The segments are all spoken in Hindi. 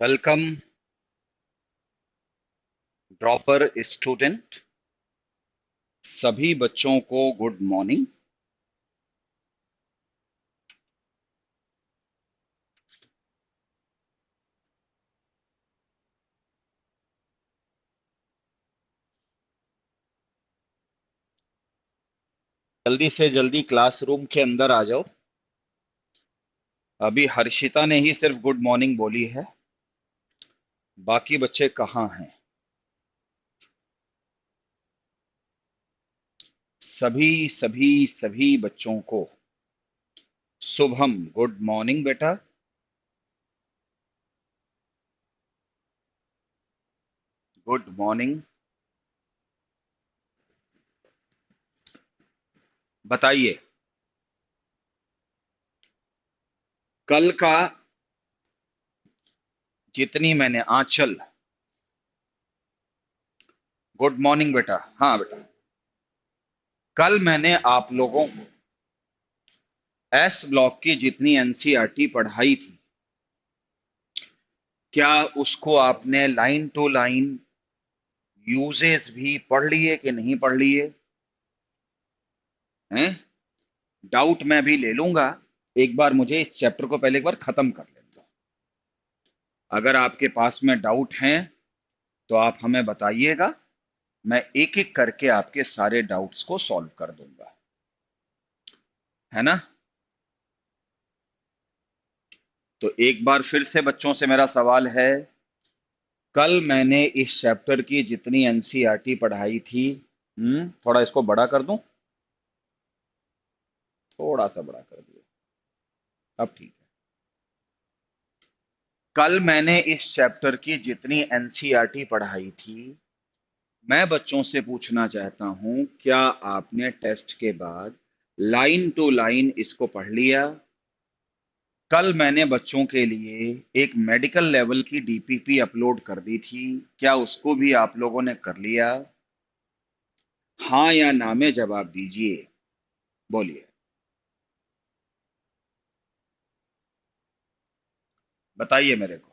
Welcome dropper student. सभी बच्चों को गुड मॉर्निंग। जल्दी से जल्दी क्लासरूम के अंदर आ जाओ। अभी हर्षिता ने ही सिर्फ गुड मॉर्निंग बोली है, बाकी बच्चे कहाँ हैं? सभी सभी सभी बच्चों को शुभम गुड मॉर्निंग बेटा। Good morning. बताइए, कल का जितनी मैंने आंचल। गुड मॉर्निंग बेटा। हाँ बेटा, कल मैंने आप लोगों को एस ब्लॉक की जितनी एनसीईआरटी पढ़ाई थी, क्या उसको आपने लाइन टू लाइन यूजेस भी पढ़ लिए कि नहीं पढ़ लिए हैं? डाउट मैं भी ले लूंगा। एक बार मुझे इस चैप्टर को पहले एक बार खत्म कर लेने दो। अगर आपके पास में डाउट हैं तो आप हमें बताइएगा, मैं एक एक करके आपके सारे डाउट्स को सॉल्व कर दूंगा, है ना? तो एक बार फिर से बच्चों से मेरा सवाल है, कल मैंने इस चैप्टर की जितनी एनसीईआरटी पढ़ाई थी, थोड़ा इसको बड़ा कर दूं? थोड़ा सा बड़ा कर दिया, अब ठीक है। कल मैंने इस चैप्टर की जितनी एनसीईआरटी पढ़ाई थी, मैं बच्चों से पूछना चाहता हूं, क्या आपने टेस्ट के बाद लाइन टू लाइन इसको पढ़ लिया? कल मैंने बच्चों के लिए एक मेडिकल लेवल की डीपीपी अपलोड कर दी थी, क्या उसको भी आप लोगों ने कर लिया? हाँ या ना में जवाब दीजिए, बोलिए, बताइए मेरे को।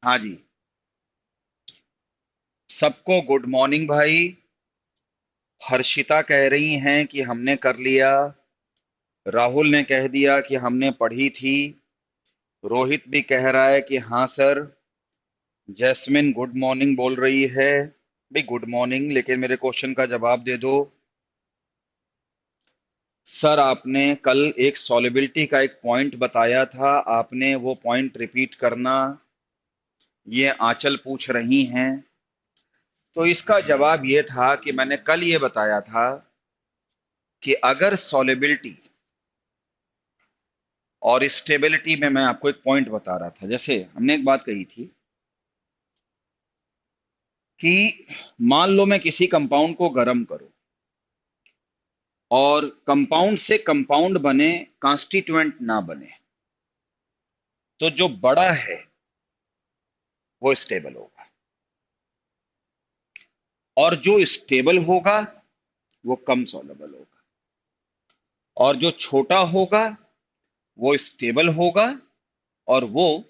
हाँ जी, सबको गुड मॉर्निंग भाई। हर्षिता कह रही हैं कि हमने कर लिया, राहुल ने कह दिया कि हमने पढ़ी थी, रोहित भी कह रहा है कि हाँ सर, जैस्मिन गुड मॉर्निंग बोल रही है। भी गुड मॉर्निंग, लेकिन मेरे क्वेश्चन का जवाब दे दो। सर आपने कल एक सॉलिबिलिटी का एक पॉइंट बताया था, आपने वो पॉइंट रिपीट करना, ये आंचल पूछ रही हैं। तो इसका जवाब ये था कि मैंने कल ये बताया था कि अगर सॉलिबिलिटी और स्टेबिलिटी में, मैं आपको एक पॉइंट बता रहा था, जैसे हमने एक बात कही थी कि मान लो मैं किसी कंपाउंड को गर्म करूं और कंपाउंड से कंपाउंड बने, कॉन्स्टिट्यूएंट ना बने, तो जो बड़ा है वो स्टेबल होगा, और जो स्टेबल होगा वो कम सॉलेबल होगा, और जो छोटा होगा वो स्टेबल होगा और वो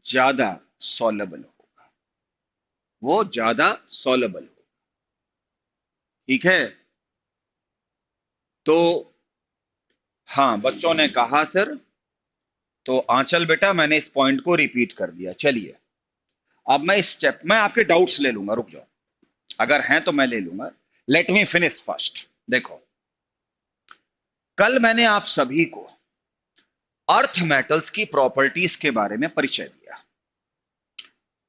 ज्यादा सॉलेबल होगा, वो ज्यादा सॉलेबल होगा। ठीक है? तो हाँ, बच्चों ने कहा सर। तो आंचल बेटा, मैंने इस पॉइंट को रिपीट कर दिया। चलिए, अब मैं आपके डाउट्स ले लूंगा, रुक जाओ, अगर हैं तो मैं ले लूंगा। Let me finish first. देखो, कल मैंने आप सभी को अर्थ मेटल्स की प्रॉपर्टीज के बारे में परिचय दिया,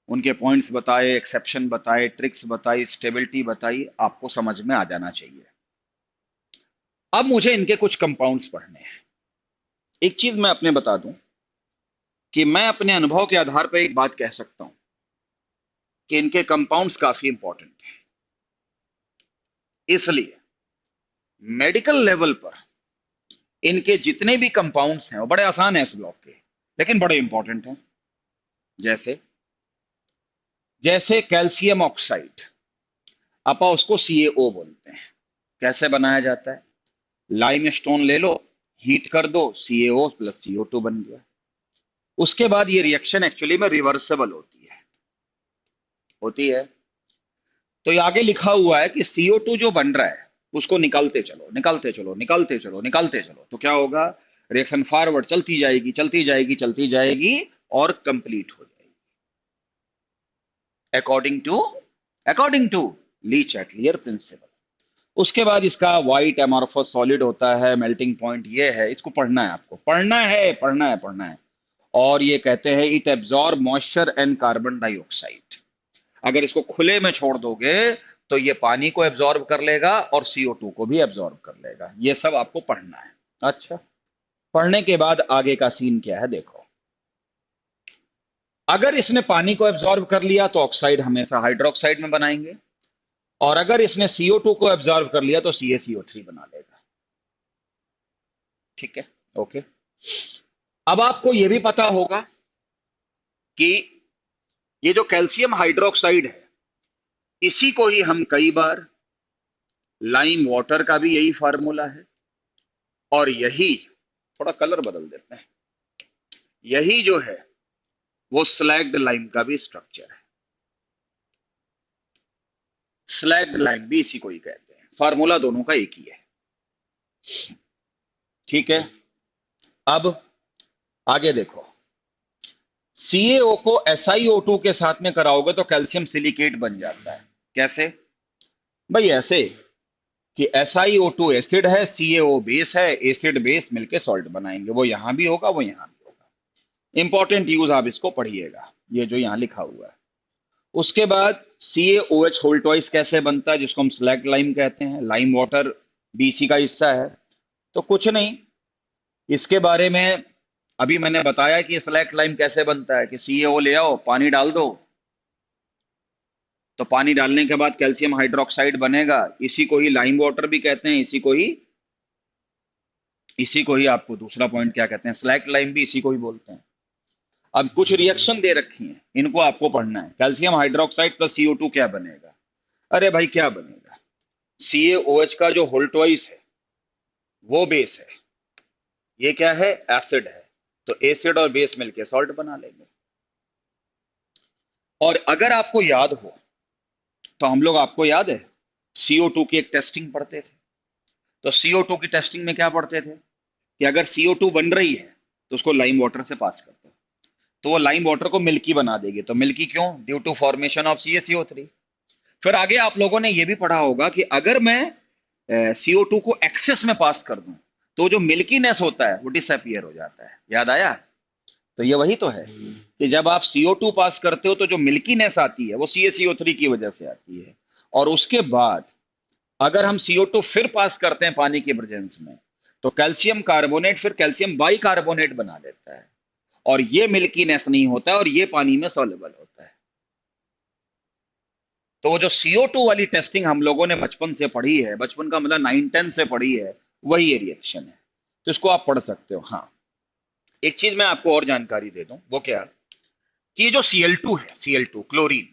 उनके पॉइंट्स बताए, एक्सेप्शन बताए, ट्रिक्स बताई, स्टेबिलिटी बताई, आपको समझ में आ जाना चाहिए। अब मुझे इनके कुछ कंपाउंड्स पढ़ने हैं। एक चीज मैं अपने बता दूं कि मैं अपने अनुभव के आधार पर एक बात कह सकता हूं कि इनके कंपाउंड्स काफी इंपॉर्टेंट हैं। इसलिए मेडिकल लेवल पर इनके जितने भी कंपाउंड्स हैं वो बड़े आसान हैं इस ब्लॉक के, लेकिन बड़े इंपॉर्टेंट हैं। जैसे जैसे कैल्शियम ऑक्साइड, अपा उसको CaO बोलते हैं। कैसे बनाया जाता है? लाइम स्टोन ले लो, हीट कर दो, CaO प्लस CO2 बन गया। उसके बाद ये रिएक्शन एक्चुअली में रिवर्सेबल होती है। तो ये आगे लिखा हुआ है कि CO2 जो बन रहा है उसको निकालते चलो, निकालते चलो, निकालते चलो, निकालते चलो, तो क्या होगा? रिएक्शन फॉरवर्ड चलती जाएगी, चलती जाएगी, चलती जाएगी और कंप्लीट हो जाएगी, according to Le Chatelier principle. उसके बाद इसका व्हाइट एमॉर्फस सॉलिड होता है, मेल्टिंग पॉइंट ये है, इसको पढ़ना है, आपको पढ़ना है। और ये कहते हैं it absorb moisture and carbon dioxide. अगर इसको खुले में छोड़ दोगे तो ये पानी को एब्जॉर्ब कर लेगा और CO2 को भी एब्जॉर्ब कर लेगा। ये सब आपको पढ़ना है। अच्छा, पढ़ने के बाद आगे का सीन क्या है देखो। अगर इसने पानी को एब्जॉर्ब कर लिया तो ऑक्साइड हमेशा हाइड्रोक्साइड में बनाएंगे, और अगर इसने CO2 को एब्जॉर्ब कर लिया तो CaCO3 बना लेगा। ठीक है, ओके। अब आपको यह भी पता होगा कि ये जो कैल्शियम हाइड्रोक्साइड है, इसी को ही हम कई बार लाइम वाटर का भी यही फार्मूला है, और यही थोड़ा कलर बदल देते हैं, यही जो है वो स्लैग्ड लाइम का भी स्ट्रक्चर है। स्लैग्ड लाइम भी इसी को ही कहते हैं, फार्मूला दोनों का एक ही है। ठीक है, अब आगे देखो। CaO को SiO2 के साथ में कराओगे तो कैल्शियम सिलिकेट बन जाता है। कैसे भाई? ऐसे कि SiO2 एसिड है, CaO बेस है, एसिड बेस मिलके सॉल्ट बनाएंगे। वो यहां भी होगा, वो यहां भी होगा। इंपॉर्टेंट यूज आप इसको पढ़िएगा, ये जो यहां लिखा हुआ है। उसके बाद CaOH होल ट्वाइस कैसे बनता है, जिसको हम स्लैग लाइम कहते हैं, लाइम वाटर भी इसी का हिस्सा है। तो कुछ नहीं, इसके बारे में अभी मैंने बताया कि स्लैग लाइम कैसे बनता है, कि CaO ले आओ, पानी डाल दो, तो पानी डालने के बाद कैल्शियम हाइड्रोक्साइड बनेगा। इसी को ही लाइम वाटर भी कहते हैं, इसी को ही आपको दूसरा पॉइंट क्या कहते हैं, स्लैग लाइम भी इसी को ही बोलते हैं। अब कुछ रिएक्शन दे रखी हैं, इनको आपको पढ़ना है। कैल्शियम हाइड्रोक्साइड प्लस CO2 क्या बनेगा? अरे भाई क्या बनेगा? CaOH का जो होल्टवाइस है वो बेस है, ये क्या है? एसिड है। तो एसिड और बेस मिलके सॉल्ट बना लेंगे। और अगर आपको याद हो तो हम लोग, आपको याद है, CO2 की एक टेस्टिंग पढ़ते थे। तो CO2 की टेस्टिंग में क्या पढ़ते थे कि अगर CO2 बन रही है तो उसको लाइम वाटर से पास कर दो, तो वो लाइम वाटर को मिल्की बना देगी। तो मिल्की क्यों? Due to formation of CaCO3। फिर आगे आप लोगों ने ये भी पढ़ा होगा कि अगर मैं CO2 को एक्सेस में पास कर दूं तो जो मिल्कीनेस होता है वो डिसअपियर हो जाता है। याद आया? तो ये वही तो है कि जब आप CO2 पास करते हो तो जो मिल्कीनेस आती है वो CaCO3 की वजह से आती है। और उसके बाद अगर हम CO2 फिर पास करते हैं पानी के प्रेजेंस में, तो कैल्शियम कार्बोनेट फिर कैल्शियम बाई कार्बोनेट बना देता है, और ये मिल्कीनेस नहीं होता है, और ये पानी में सॉल्युबल होता है। तो वो जो CO2 वाली टेस्टिंग हम लोगों ने बचपन से पढ़ी है, बचपन का मतलब 9-10 से पढ़ी है, वही ये रिएक्शन है। तो इसको आप पढ़ सकते हो। हाँ, एक चीज मैं आपको और जानकारी दे दूं, वो क्या कि ये जो Cl2 है, Cl2 क्लोरीन,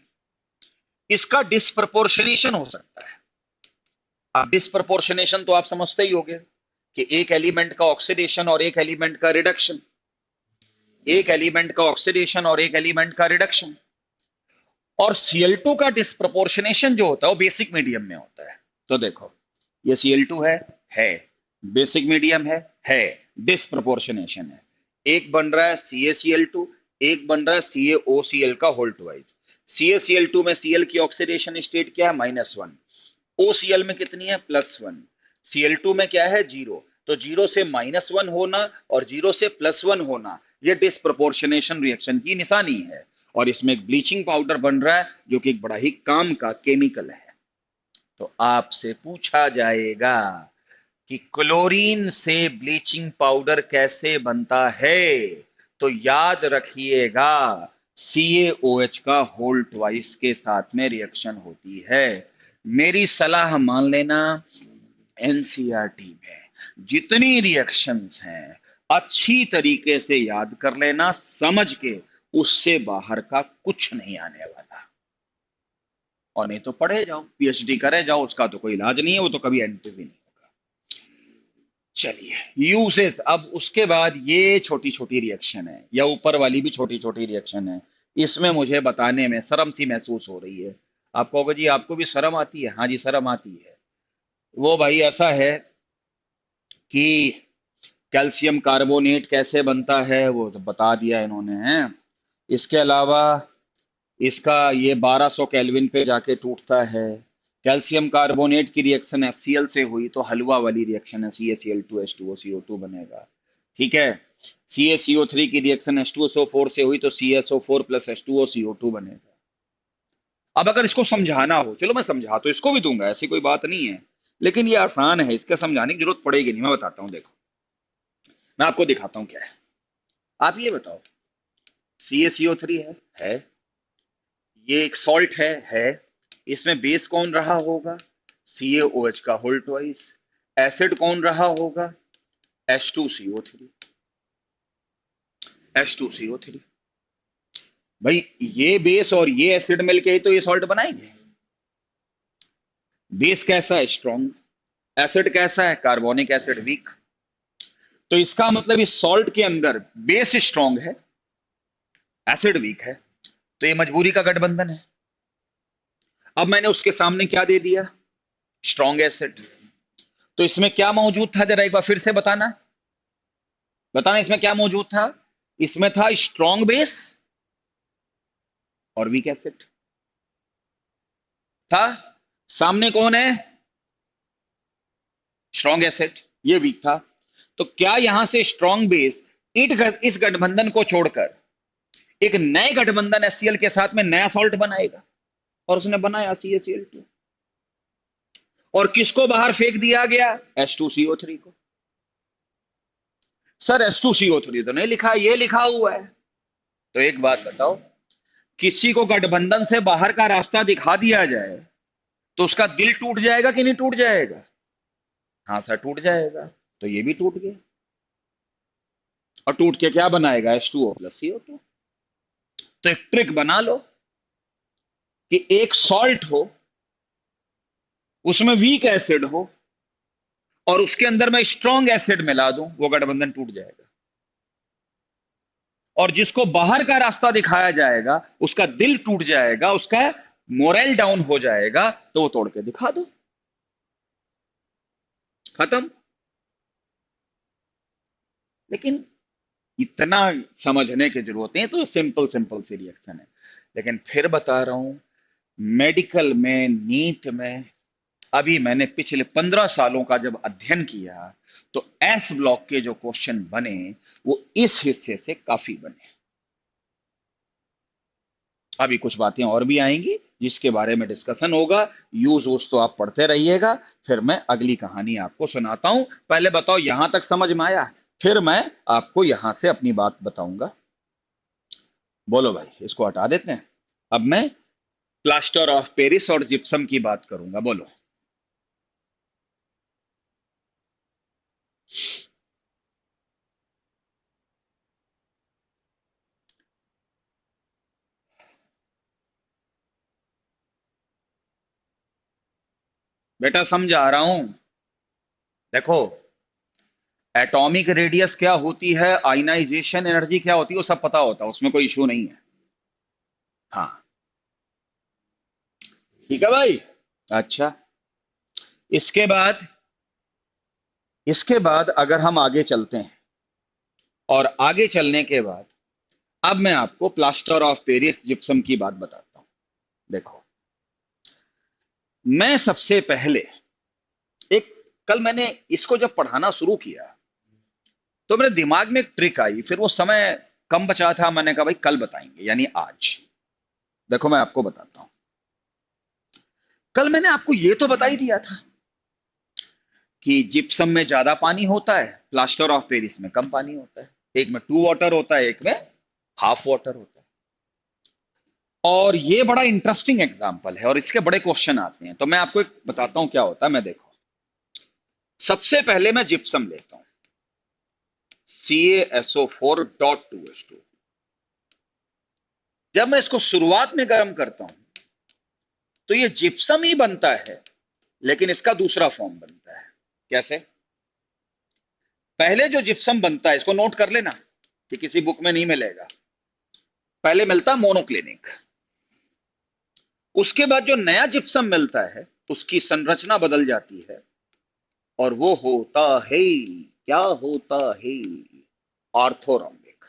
इसका डिस्प्रपोर्शनेशन हो सकता है। अब डिस्प्रपोर्शनेशन तो आप समझते ही होंगे कि एक एलिमेंट का ऑक्सीडेशन और एक एलिमेंट का रिडक्शन, एक एलिमेंट का ऑक्सीडेशन और एक एलिमेंट का रिडक्शन। और Cl2 का डिस्प्रपोर्शनेशन जो होता है वो बेसिक मीडियम में होता है। तो देखो, ये Cl2 है, बेसिक मीडियम है, डिस्प्रपोर्शनेशन है। एक बन रहा है CaCl2, एक बन रहा है CaOCl का होल ट्वाइस। CaCl2 में Cl की ऑक्सीडेशन स्टेट क्या है? -1। OCl में कितनी है? +1। Cl2 में क्या है? 0। तो 0 से -1 होना और 0 से +1 होना, ये डिस्प्रपोर्शनेशन रिएक्शन की निशानी है। और इसमें एक ब्लीचिंग पाउडर बन रहा है जो कि एक बड़ा ही काम का केमिकल है। तो आपसे पूछा जाएगा कि क्लोरीन से ब्लीचिंग पाउडर कैसे बनता है? तो याद रखिएगा, CaOH का होल ट्वाइस के साथ में रिएक्शन होती है। मेरी सलाह मान लेना, NCERT में जितनी रिएक्शंस हैं अच्छी तरीके से याद कर लेना, समझ के, उससे बाहर का कुछ नहीं आने वाला। और नहीं तो पढ़े जाओ, पीएचडी करे जाओ, उसका तो कोई इलाज नहीं है, वो तो कभी एंड भी नहीं होगा। चलिए, यूसेस। अब उसके बाद ये छोटी छोटी रिएक्शन है, या ऊपर वाली भी छोटी छोटी रिएक्शन है, इसमें मुझे बताने में शर्म सी महसूस हो रही है। आप कहोगे जी आपको भी शर्म आती है? हाँ जी, शर्म आती है। वो भाई ऐसा है कि कैल्शियम कार्बोनेट कैसे बनता है वो तो बता दिया इन्होंने, हैं। इसके अलावा इसका ये 1200 केल्विन पे जाके टूटता है। कैल्शियम कार्बोनेट की रिएक्शन HCl से हुई तो हलवा वाली रिएक्शन है, CaCl2 H2O CO2 बनेगा। ठीक है। CaCO3 की रिएक्शन H2SO4 से हुई तो CaSO4 प्लस H2O CO2 बनेगा। अब अगर इसको समझाना हो, चलो मैं समझा तो इसको भी दूंगा, ऐसी कोई बात नहीं है, लेकिन ये आसान है, इसके समझाने की जरूरत पड़ेगी नहीं। मैं बताता हूँ, देखो मैं आपको दिखाता हूँ क्या है। आप ये बताओ, CaCO3 है, ये एक सॉल्ट है। इसमें बेस कौन रहा होगा? CaOH का होल ट्वाइस। एसिड कौन रहा होगा? H2CO3। H2CO3। भाई ये बेस और ये एसिड मिलके ही तो ये सॉल्ट बनाएंगे। बेस कैसा है? स्ट्रॉन्ग। एसिड कैसा है? Carbonic acid weak. तो इसका मतलब इस सॉल्ट के अंदर बेस स्ट्रॉन्ग है, एसिड वीक है, तो ये मजबूरी का गठबंधन है। अब मैंने उसके सामने क्या दे दिया? Strong acid. तो इसमें क्या मौजूद था, जरा एक बार फिर से बताना। बताना इसमें क्या मौजूद था। इसमें था स्ट्रॉन्ग बेस और वीक एसिड था। सामने कौन है? स्ट्रॉन्ग एसिड, ये वीक था। तो क्या यहां से स्ट्रॉन्ग बेस इस गठबंधन को छोड़कर एक नए गठबंधन HCl के साथ में नया सॉल्ट बनाएगा? और उसने बनाया CaCl2। और किसको बाहर फेंक दिया गया? H2CO3 को। सर H2CO3 तो नहीं लिखा, ये लिखा हुआ है। तो एक बात बताओ, किसी को गठबंधन से बाहर का रास्ता दिखा दिया जाए तो उसका दिल टूट जाएगा कि नहीं टूट जाएगा? हाँ सर, टूट जाएगा। तो ये भी टूट गया। और टूट के क्या बनाएगा? H2O plus CO2। तो एक ट्रिक बना लो कि एक सॉल्ट हो, उसमें वीक एसिड हो, और उसके अंदर मैं स्ट्रॉन्ग एसिड मिला दूं, वो गठबंधन टूट जाएगा। और जिसको बाहर का रास्ता दिखाया जाएगा उसका दिल टूट जाएगा, उसका मोरल डाउन हो जाएगा, तो वो तोड़ के दिखा दो, खत्म। लेकिन इतना समझने की जरूरत नहीं, तो सिंपल सिंपल सी रिएक्शन है। लेकिन फिर बता रहा हूं, मेडिकल में, नीट में, अभी मैंने पिछले 15 सालों का जब अध्ययन किया तो एस ब्लॉक के जो क्वेश्चन बने वो इस हिस्से से काफी बने। अभी कुछ बातें और भी आएंगी जिसके बारे में डिस्कशन होगा। यूज वूज तो आप पढ़ते रहिएगा, फिर मैं अगली कहानी आपको सुनाता हूं। पहले बताओ यहां तक समझ में आया? फिर मैं आपको यहां से अपनी बात बताऊंगा। बोलो भाई, इसको हटा देते हैं। अब मैं प्लास्टर ऑफ पेरिस और जिप्सम की बात करूंगा। बोलो। बेटा समझा रहा हूं। देखो, एटॉमिक रेडियस क्या होती है, आयनाइजेशन एनर्जी क्या होती है, वो सब पता होता है, उसमें कोई इशू नहीं है। हाँ, ठीक है भाई। अच्छा, इसके बाद अगर हम आगे चलते हैं, और आगे चलने के बाद अब मैं आपको प्लास्टर ऑफ पेरिस जिप्सम की बात बताता हूं। देखो, मैं सबसे पहले एक, कल मैंने इसको जब पढ़ाना शुरू किया तो मेरे दिमाग में एक ट्रिक आई, फिर वो समय कम बचा था, मैंने कहा भाई कल बताएंगे, यानी आज। देखो मैं आपको बताता हूं। कल मैंने आपको ये तो बता ही दिया था कि जिप्सम में ज्यादा पानी होता है, प्लास्टर ऑफ पेरिस में कम पानी होता है। एक में 2 वाटर होता है, एक में हाफ वाटर होता है। और ये बड़ा इंटरेस्टिंग एग्जाम्पल है, और इसके बड़े क्वेश्चन आते हैं। तो मैं आपको एक बताता हूं क्या होता है। मैं देखो, सबसे पहले मैं जिप्सम लेता हूं, CaSO4.2H2। जब मैं इसको शुरुआत में गर्म करता हूं तो ये जिप्सम ही बनता है, लेकिन इसका दूसरा फॉर्म बनता है। कैसे? पहले जो जिप्सम बनता है, इसको नोट कर लेना कि किसी बुक में नहीं मिलेगा। पहले मिलता मोनोक्लिनिक, उसके बाद जो नया जिप्सम मिलता है उसकी संरचना बदल जाती है, और वो होता है, क्या होता है, ऑर्थोरोम्बिक।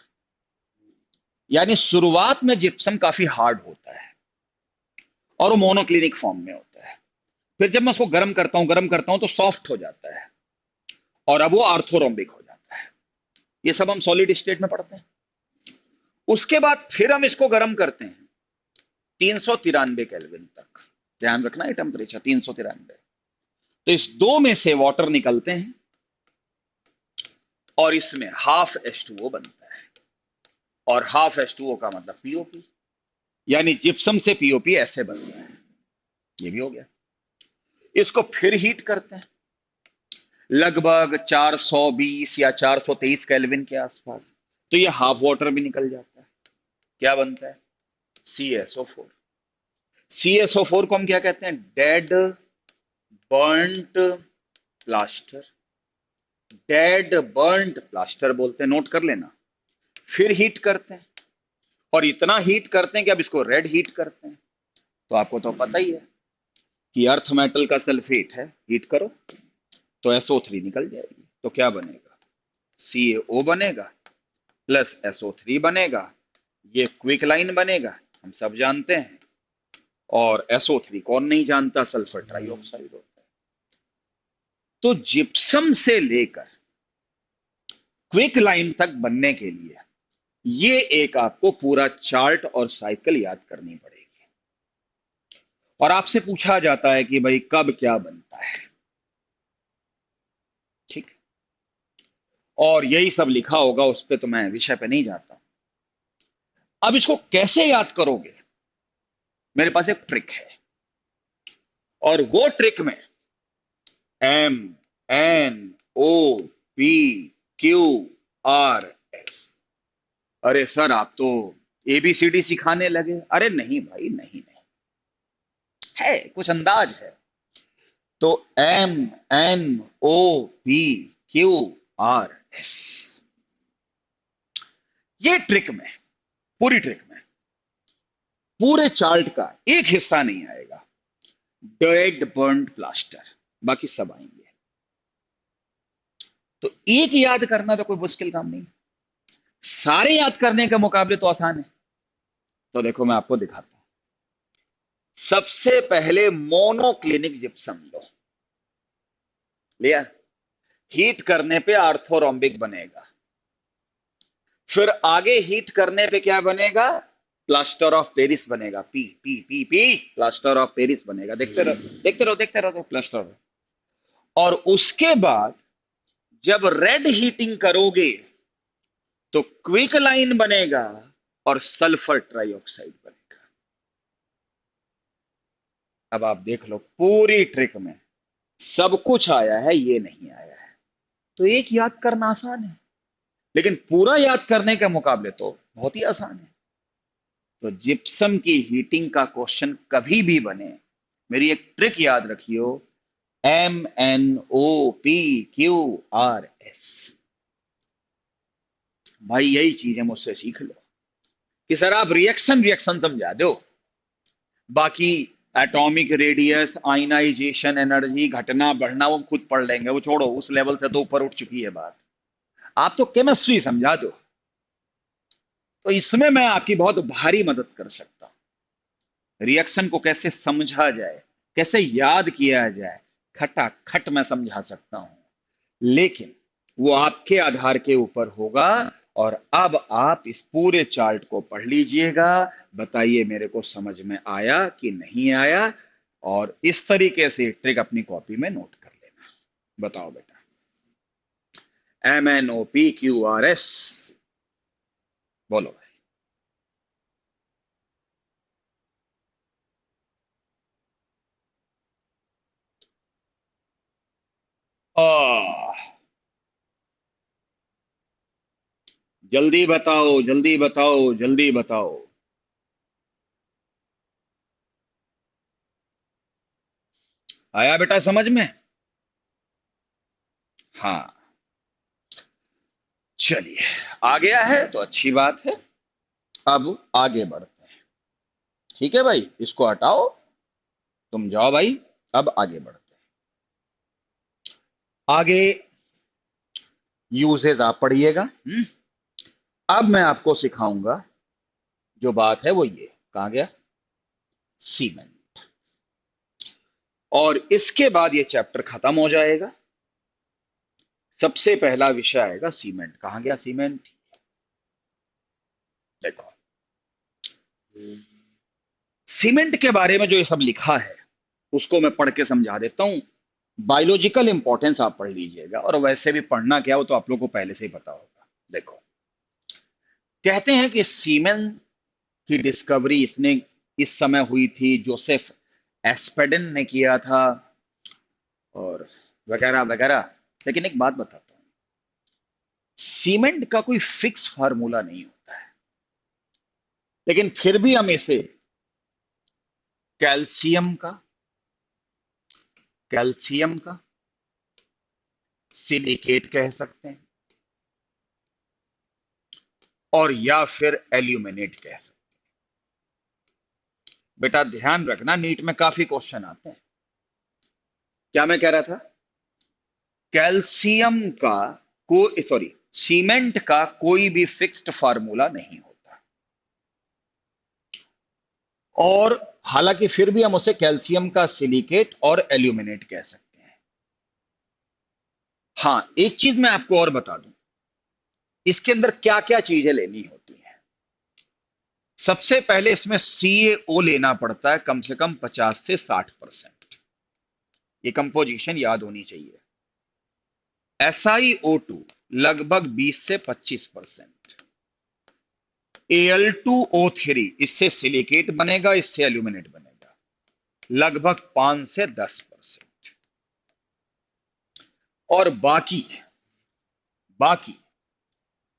यानी शुरुआत में जिप्सम काफी हार्ड होता है और वो मोनोक्लिनिक फॉर्म में होता है। फिर जब मैं उसको गर्म करता हूं तो सॉफ्ट हो जाता है, और अब वो आर्थोरोम्बिक हो जाता है। ये सब हम सॉलिड स्टेट में पढ़ते हैं। उसके बाद फिर हम इसको गर्म करते हैं 393 केल्विन तक। ध्यान रखना है टेम्परेचर 393। तो इस दो में से वाटर निकलते हैं और इसमें हाफ H2O बनता है, और हाफ H2O का मतलब पीओपी, यानी जिप्सम से पीओपी ऐसे बनता है। ये भी हो गया। इसको फिर हीट करते हैं लगभग 420 या 423 केल्विन के आसपास, तो ये हाफ वाटर भी निकल जाता है। क्या बनता है? CSO4। CSO4 को हम क्या कहते हैं? Dead burnt plaster. Dead burnt plaster बोलते हैं, नोट कर लेना। फिर हीट करते हैं, और इतना हीट करते हैं कि अब इसको रेड हीट करते हैं। तो आपको तो पता ही है कि अर्थ मेटल का सल्फेट है, हीट करो तो SO3 निकल जाएगी। तो क्या बनेगा? CaO बनेगा प्लस SO3 बनेगा, ये क्विक लाइन बनेगा, हम सब जानते हैं। और SO3 कौन नहीं जानता, सल्फर ट्राइऑक्साइड होता है। तो जिप्सम से लेकर क्विक लाइन तक बनने के लिए ये एक आपको पूरा चार्ट और साइकिल याद करनी पड़ेगी। और आपसे पूछा जाता है कि भाई कब क्या बनता है, ठीक? और यही सब लिखा होगा उस पे, तो मैं विषय पे नहीं जाता। अब इसको कैसे याद करोगे? मेरे पास एक ट्रिक है, और वो ट्रिक में MNOPQRS। अरे सर आप तो ABCD सिखाने लगे। अरे नहीं भाई, नहीं नहीं, है कुछ अंदाज है। तो MNOPQRS, ये ट्रिक में, पूरी ट्रिक में पूरे चार्ट का एक हिस्सा नहीं आएगा, डेड बर्न्ड प्लास्टर, बाकी सब आएंगे। तो एक याद करना तो कोई मुश्किल काम नहीं, सारे याद करने के मुकाबले तो आसान है। तो देखो मैं आपको दिखाता हूं। सबसे पहले मोनोक्लिनिक जिप्सम लो, लिया, हीट करने पे आर्थोरोम्बिक बनेगा। फिर आगे हीट करने पे क्या बनेगा? प्लास्टर ऑफ पेरिस बनेगा। P P P P, plaster of Paris बनेगा। देखते रहो देखते रहो देखते रहो, प्लास्टर। और उसके बाद जब रेड हीटिंग करोगे तो क्विक लाइन बनेगा और सल्फर ट्राइऑक्साइड बनेगा। अब आप देख लो, पूरी ट्रिक में सब कुछ आया है, ये नहीं आया है। तो एक याद करना आसान है, लेकिन पूरा याद करने के मुकाबले तो बहुत ही आसान है। तो जिप्सम की हीटिंग का क्वेश्चन कभी भी बने, मेरी एक ट्रिक याद रखियो, MNOPQRS। भाई यही चीजें मुझसे सीख लो कि सर आप रिएक्शन रिएक्शन समझा दो, बाकी एटॉमिक रेडियस, आयनाइजेशन एनर्जी, घटना बढ़ना वो खुद पढ़ लेंगे, वो छोड़ो, उस लेवल से तो ऊपर उठ चुकी है बात। आप तो केमिस्ट्री समझा दो। तो इसमें मैं आपकी बहुत भारी मदद कर सकता हूं। रिएक्शन को कैसे समझा जाए, कैसे याद किया जाए, खटाखट मैं समझा सकता हूं, लेकिन वो आपके आधार के ऊपर होगा। और अब आप इस पूरे चार्ट को पढ़ लीजिएगा, बताइए मेरे को समझ में आया कि नहीं आया, और इस तरीके से ट्रिक अपनी कॉपी में नोट कर लेना। बताओ बेटा, MNOPQRS, बोलो भाई। आ, जल्दी बताओ जल्दी बताओ जल्दी बताओ। आया बेटा समझ में? हाँ, चलिए, आ गया है तो अच्छी बात है। अब आगे बढ़ते हैं। ठीक है भाई, इसको हटाओ, तुम जाओ भाई। अब आगे बढ़ते हैं। आगे यूजेस आप पढ़िएगा। अब मैं आपको सिखाऊंगा, जो बात है वो ये, कहाँ गया, सीमेंट। और इसके बाद ये चैप्टर खत्म हो जाएगा। सबसे पहला विषय आएगा सीमेंट। कहाँ गया सीमेंट? देखो, सीमेंट के बारे में जो ये सब लिखा है उसको मैं पढ़ के समझा देता हूं। बायोलॉजिकल इंपॉर्टेंस आप पढ़ लीजिएगा, और वैसे भी पढ़ना क्या हो तो आप लोगों को पहले से ही पता होगा। देखो, कहते हैं कि सीमेंट की डिस्कवरी इसने इस समय हुई थी, जोसेफ एस्पेडन ने किया था, और वगैरह वगैरह। लेकिन एक बात बताता हूं, सीमेंट का कोई फिक्स फार्मूला नहीं होता है, लेकिन फिर भी हम इसे कैल्शियम का कैल्शियम का सिलिकेट कह सकते हैं, और या फिर एल्यूमिनेट कह सकते हैं। बेटा ध्यान रखना, नीट में काफी क्वेश्चन आते हैं। क्या मैं कह रहा था? कैल्शियम का सॉरी, सीमेंट का कोई भी फिक्स्ड फार्मूला नहीं होता, और हालांकि फिर भी हम उसे कैल्शियम का सिलिकेट और एल्यूमिनेट कह सकते हैं। हाँ, एक चीज मैं आपको और बता दूं, इसके अंदर क्या क्या चीजें लेनी होती हैं। सबसे पहले इसमें CaO लेना पड़ता है, कम से कम 50 से 60%। ये कंपोजिशन याद होनी चाहिए। SiO2 लगभग 20 से 25%। Al2O3, इससे सिलिकेट बनेगा, इससे एल्यूमिनेट बनेगा, लगभग 5 से 10%। और बाकी बाकी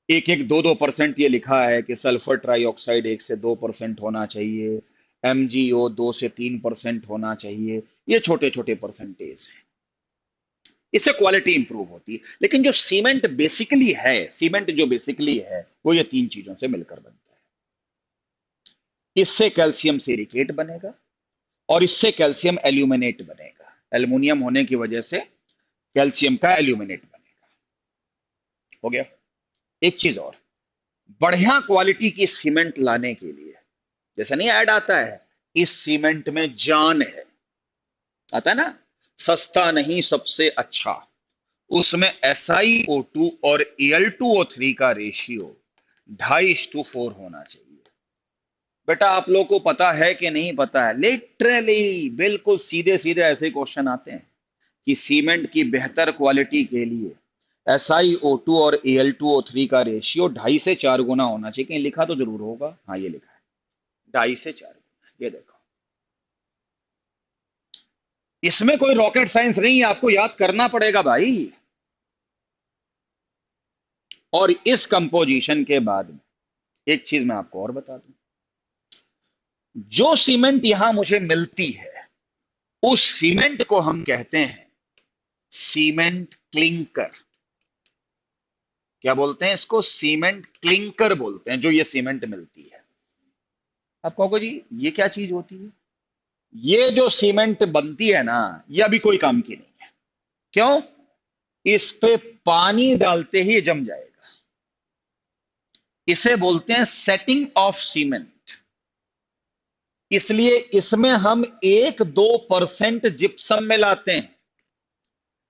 1-1, 2-2% ये लिखा है कि सल्फर ट्राइऑक्साइड 1 से 2% होना चाहिए, MgO 2 से 3% होना चाहिए। ये छोटे छोटे परसेंटेज हैं, इससे क्वालिटी इंप्रूव होती है। लेकिन जो सीमेंट जो बेसिकली है वो ये तीन चीजों से मिलकर बनता है। इससे कैल्शियम सिलिकेट बनेगा, और इससे कैल्शियम एल्यूमिनेट बनेगा। एल्युमिनियम होने की वजह से कैल्शियम का एल्यूमिनेट बनेगा। हो गया। एक चीज और, बढ़िया क्वालिटी की सीमेंट लाने के लिए, जैसा नहीं ऐड आता है, इस सीमेंट में जान है, आता है ना, सस्ता नहीं सबसे अच्छा, उसमें SiO2 और Al2O3 का रेशियो 2.5:4 होना चाहिए। बेटा आप लोगों को पता है कि नहीं पता है? लिटरली बिल्कुल सीधे सीधे ऐसे क्वेश्चन आते हैं कि सीमेंट की बेहतर क्वालिटी के लिए SiO2 और Al2O3 का रेशियो 2.5 से 4 गुना होना चाहिए। कहीं लिखा तो जरूर होगा, हाँ ये लिखा है, 2.5 से 4 गुना। ये देखो, इसमें कोई रॉकेट साइंस नहीं है, आपको याद करना पड़ेगा भाई। और इस कंपोजिशन के बाद में एक चीज मैं आपको और बता दूं, जो सीमेंट यहां मुझे मिलती है उस सीमेंट को हम कहते हैं सीमेंट क्लिंकर। क्या बोलते हैं इसको? सीमेंट क्लिंकर बोलते हैं, जो ये सीमेंट मिलती है। आप कहोगे जी ये क्या चीज होती है? ये जो सीमेंट बनती है ना, ये अभी कोई काम की नहीं है। क्यों? इस पे पानी डालते ही जम जाएगा। इसे बोलते हैं सेटिंग ऑफ सीमेंट। इसलिए इसमें हम 1-2% जिप्सम मिलाते हैं,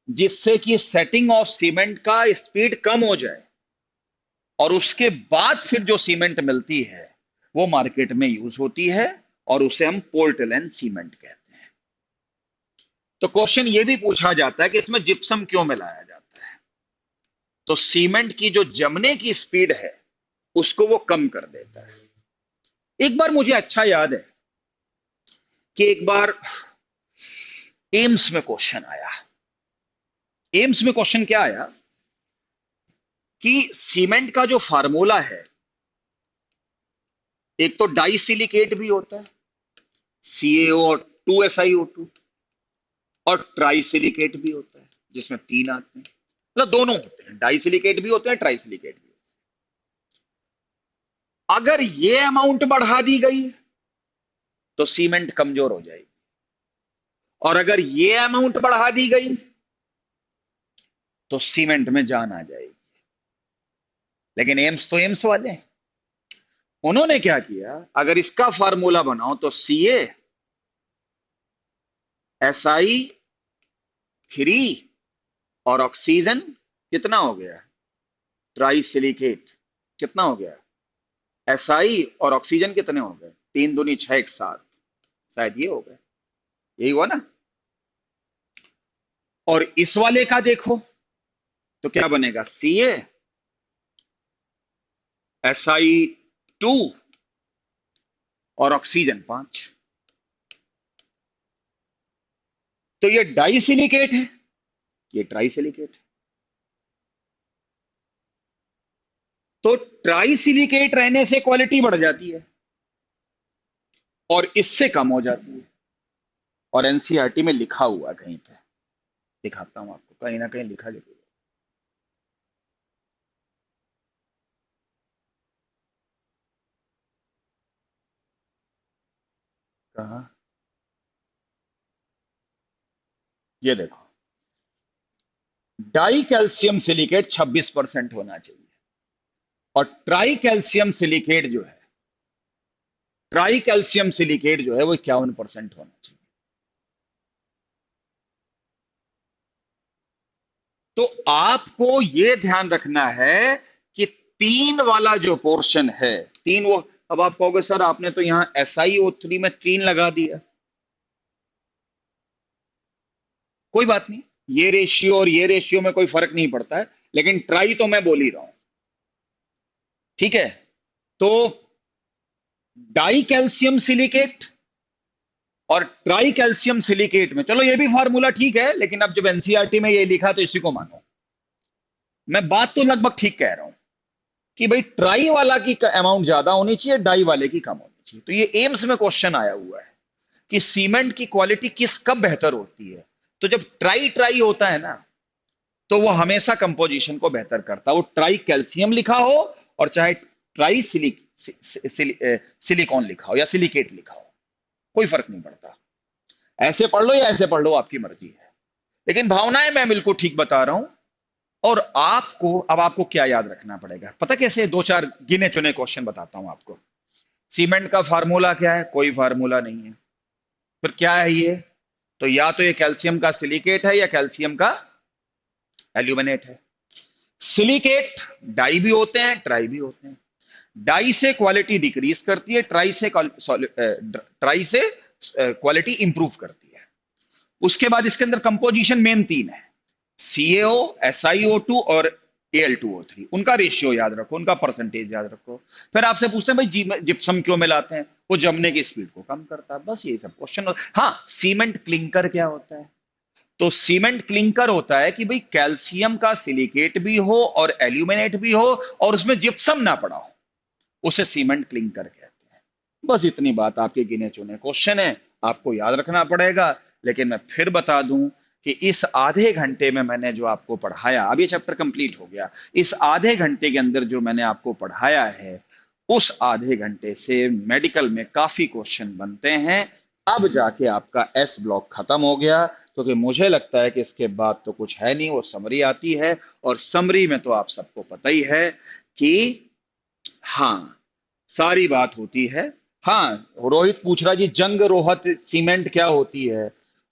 जिससे कि सेटिंग ऑफ सीमेंट का स्पीड कम हो जाए, और उसके बाद फिर जो सीमेंट मिलती है वो मार्केट में यूज होती है, और उसे हम पोर्टलैंड सीमेंट कहते हैं। तो क्वेश्चन ये भी पूछा जाता है कि इसमें जिप्सम क्यों मिलाया जाता है? तो सीमेंट की जो जमने की स्पीड है उसको वो कम कर देता है। एक बार मुझे अच्छा याद है कि एक बार एम्स में क्वेश्चन आया। एम्स में क्वेश्चन क्या आया कि सीमेंट का जो फार्मूला है, एक तो डाई सिलिकेट भी होता है, CaO और 2SiO2, और ट्राइसिलिकेट भी होता है जिसमें तीन आते हैं, मतलब दोनों होते हैं, डाइसिलिकेट भी होते हैं, ट्राइसिलिकेट भी। अगर ये अमाउंट बढ़ा दी गई तो सीमेंट कमजोर हो जाएगी, और अगर ये अमाउंट बढ़ा दी गई तो सीमेंट में जान आ जाएगी। लेकिन एम्स तो एम्स वाले हैं, उन्होंने क्या किया, अगर इसका फार्मूला बनाओ तो CaSi3 और ऑक्सीजन कितना हो गया, ट्राइसिलिकेट कितना हो गया, Si और ऑक्सीजन कितने हो गए, तीन दूनी छह, एक साथ, शायद ये हो गए, यही हुआ ना। और इस वाले का देखो तो क्या बनेगा, Si2 और ऑक्सीजन 5, तो ये डाइसिलिकेट है, ये ट्राइसिलिकेट है। तो ट्राइसिलिकेट रहने से क्वालिटी बढ़ जाती है और इससे कम हो जाती है। और एनसीईआरटी में लिखा हुआ है कहीं पे, दिखाता हूं आपको, कहीं ना कहीं लिखा जरूर है। कहा, ये देखो, डाई कैल्शियम सिलिकेट 26% होना चाहिए, और ट्राई कैल्शियम सिलिकेट जो है वो 51% होना चाहिए। तो आपको ये ध्यान रखना है कि तीन वाला जो पोर्शन है, तीन वो, अब आप कहोगे सर आपने तो यहां SiO3 में 3 लगा दिया, कोई बात नहीं, ये रेशियो और ये रेशियो में कोई फर्क नहीं पड़ता है, लेकिन ट्राई तो मैं बोल ही रहा हूं, ठीक है। तो डाई कैल्शियम सिलिकेट और ट्राई कैल्शियम सिलिकेट में, चलो ये भी फार्मूला ठीक है, लेकिन अब जब एनसीईआरटी में ये लिखा तो इसी को मानो। मैं बात तो लगभग ठीक कह रहा हूं कि भाई ट्राई वाला की अमाउंट ज्यादा होनी चाहिए, डाई वाले की कम होनी चाहिए। तो ये एम्स में क्वेश्चन आया हुआ है कि सीमेंट की क्वालिटी किस कब बेहतर होती है। तो जब ट्राई ट्राई होता है ना, तो वो हमेशा कंपोजिशन को बेहतर करता है, वो ट्राई कैल्शियम लिखा हो और चाहे ट्राई सिलिकॉन लिखा हो या सिलिकेट लिखा हो, कोई फर्क नहीं पड़ता। ऐसे पढ़ लो या ऐसे पढ़ लो, आपकी मर्जी है, लेकिन भावनाएं मैं बिल्कुल ठीक बता रहा हूं। और आपको, अब आपको क्या याद रखना पड़ेगा पता कैसे, दो चार गिने चुने क्वेश्चन बताता हूं आपको। सीमेंट का फार्मूला क्या है, कोई फार्मूला नहीं है, फिर क्या है ये, तो या तो ये कैल्शियम का सिलिकेट है या कैल्शियम का एल्यूमिनेट है। सिलिकेट डाई भी होते हैं, ट्राई भी होते हैं। डाई से क्वालिटी डिक्रीज करती है, ट्राई से क्वालिटी इंप्रूव करती है। उसके बाद इसके अंदर कंपोजिशन मेन तीन है, CaO, SiO2 और Al2O3, उनका रेशियो याद रखो, उनका परसेंटेज याद रखो। फिर आपसे पूछते हैं भाई जिप्सम क्यों मिलाते हैं, वो जमने की स्पीड को कम करता है, बस यही सब क्वेश्चन। हाँ, सीमेंट क्लिंकर क्या होता है, तो सीमेंट क्लिंकर होता है कि भाई कैल्शियम का सिलिकेट भी हो और एल्यूमिनेट भी हो और उसमें जिप्सम ना पड़ा हो, उसे सीमेंट क्लिंकर कहते हैं। बस इतनी बात, आपके गिने चुने क्वेश्चन है, आपको याद रखना पड़ेगा। लेकिन मैं फिर बता दूं कि इस आधे घंटे में मैंने जो आपको पढ़ाया, अब ये चैप्टर कंप्लीट हो गया, इस आधे घंटे के अंदर जो मैंने आपको पढ़ाया है, उस आधे घंटे से मेडिकल में काफी क्वेश्चन बनते हैं। अब जाके आपका एस ब्लॉक खत्म हो गया, क्योंकि मुझे लगता है कि इसके बाद तो कुछ है नहीं, वो समरी आती है, और समरी में तो आप सबको पता ही है कि, हाँ, सारी बात होती है। हाँ, रोहित पूछ रहा है जी जंग रोहत सीमेंट क्या होती है।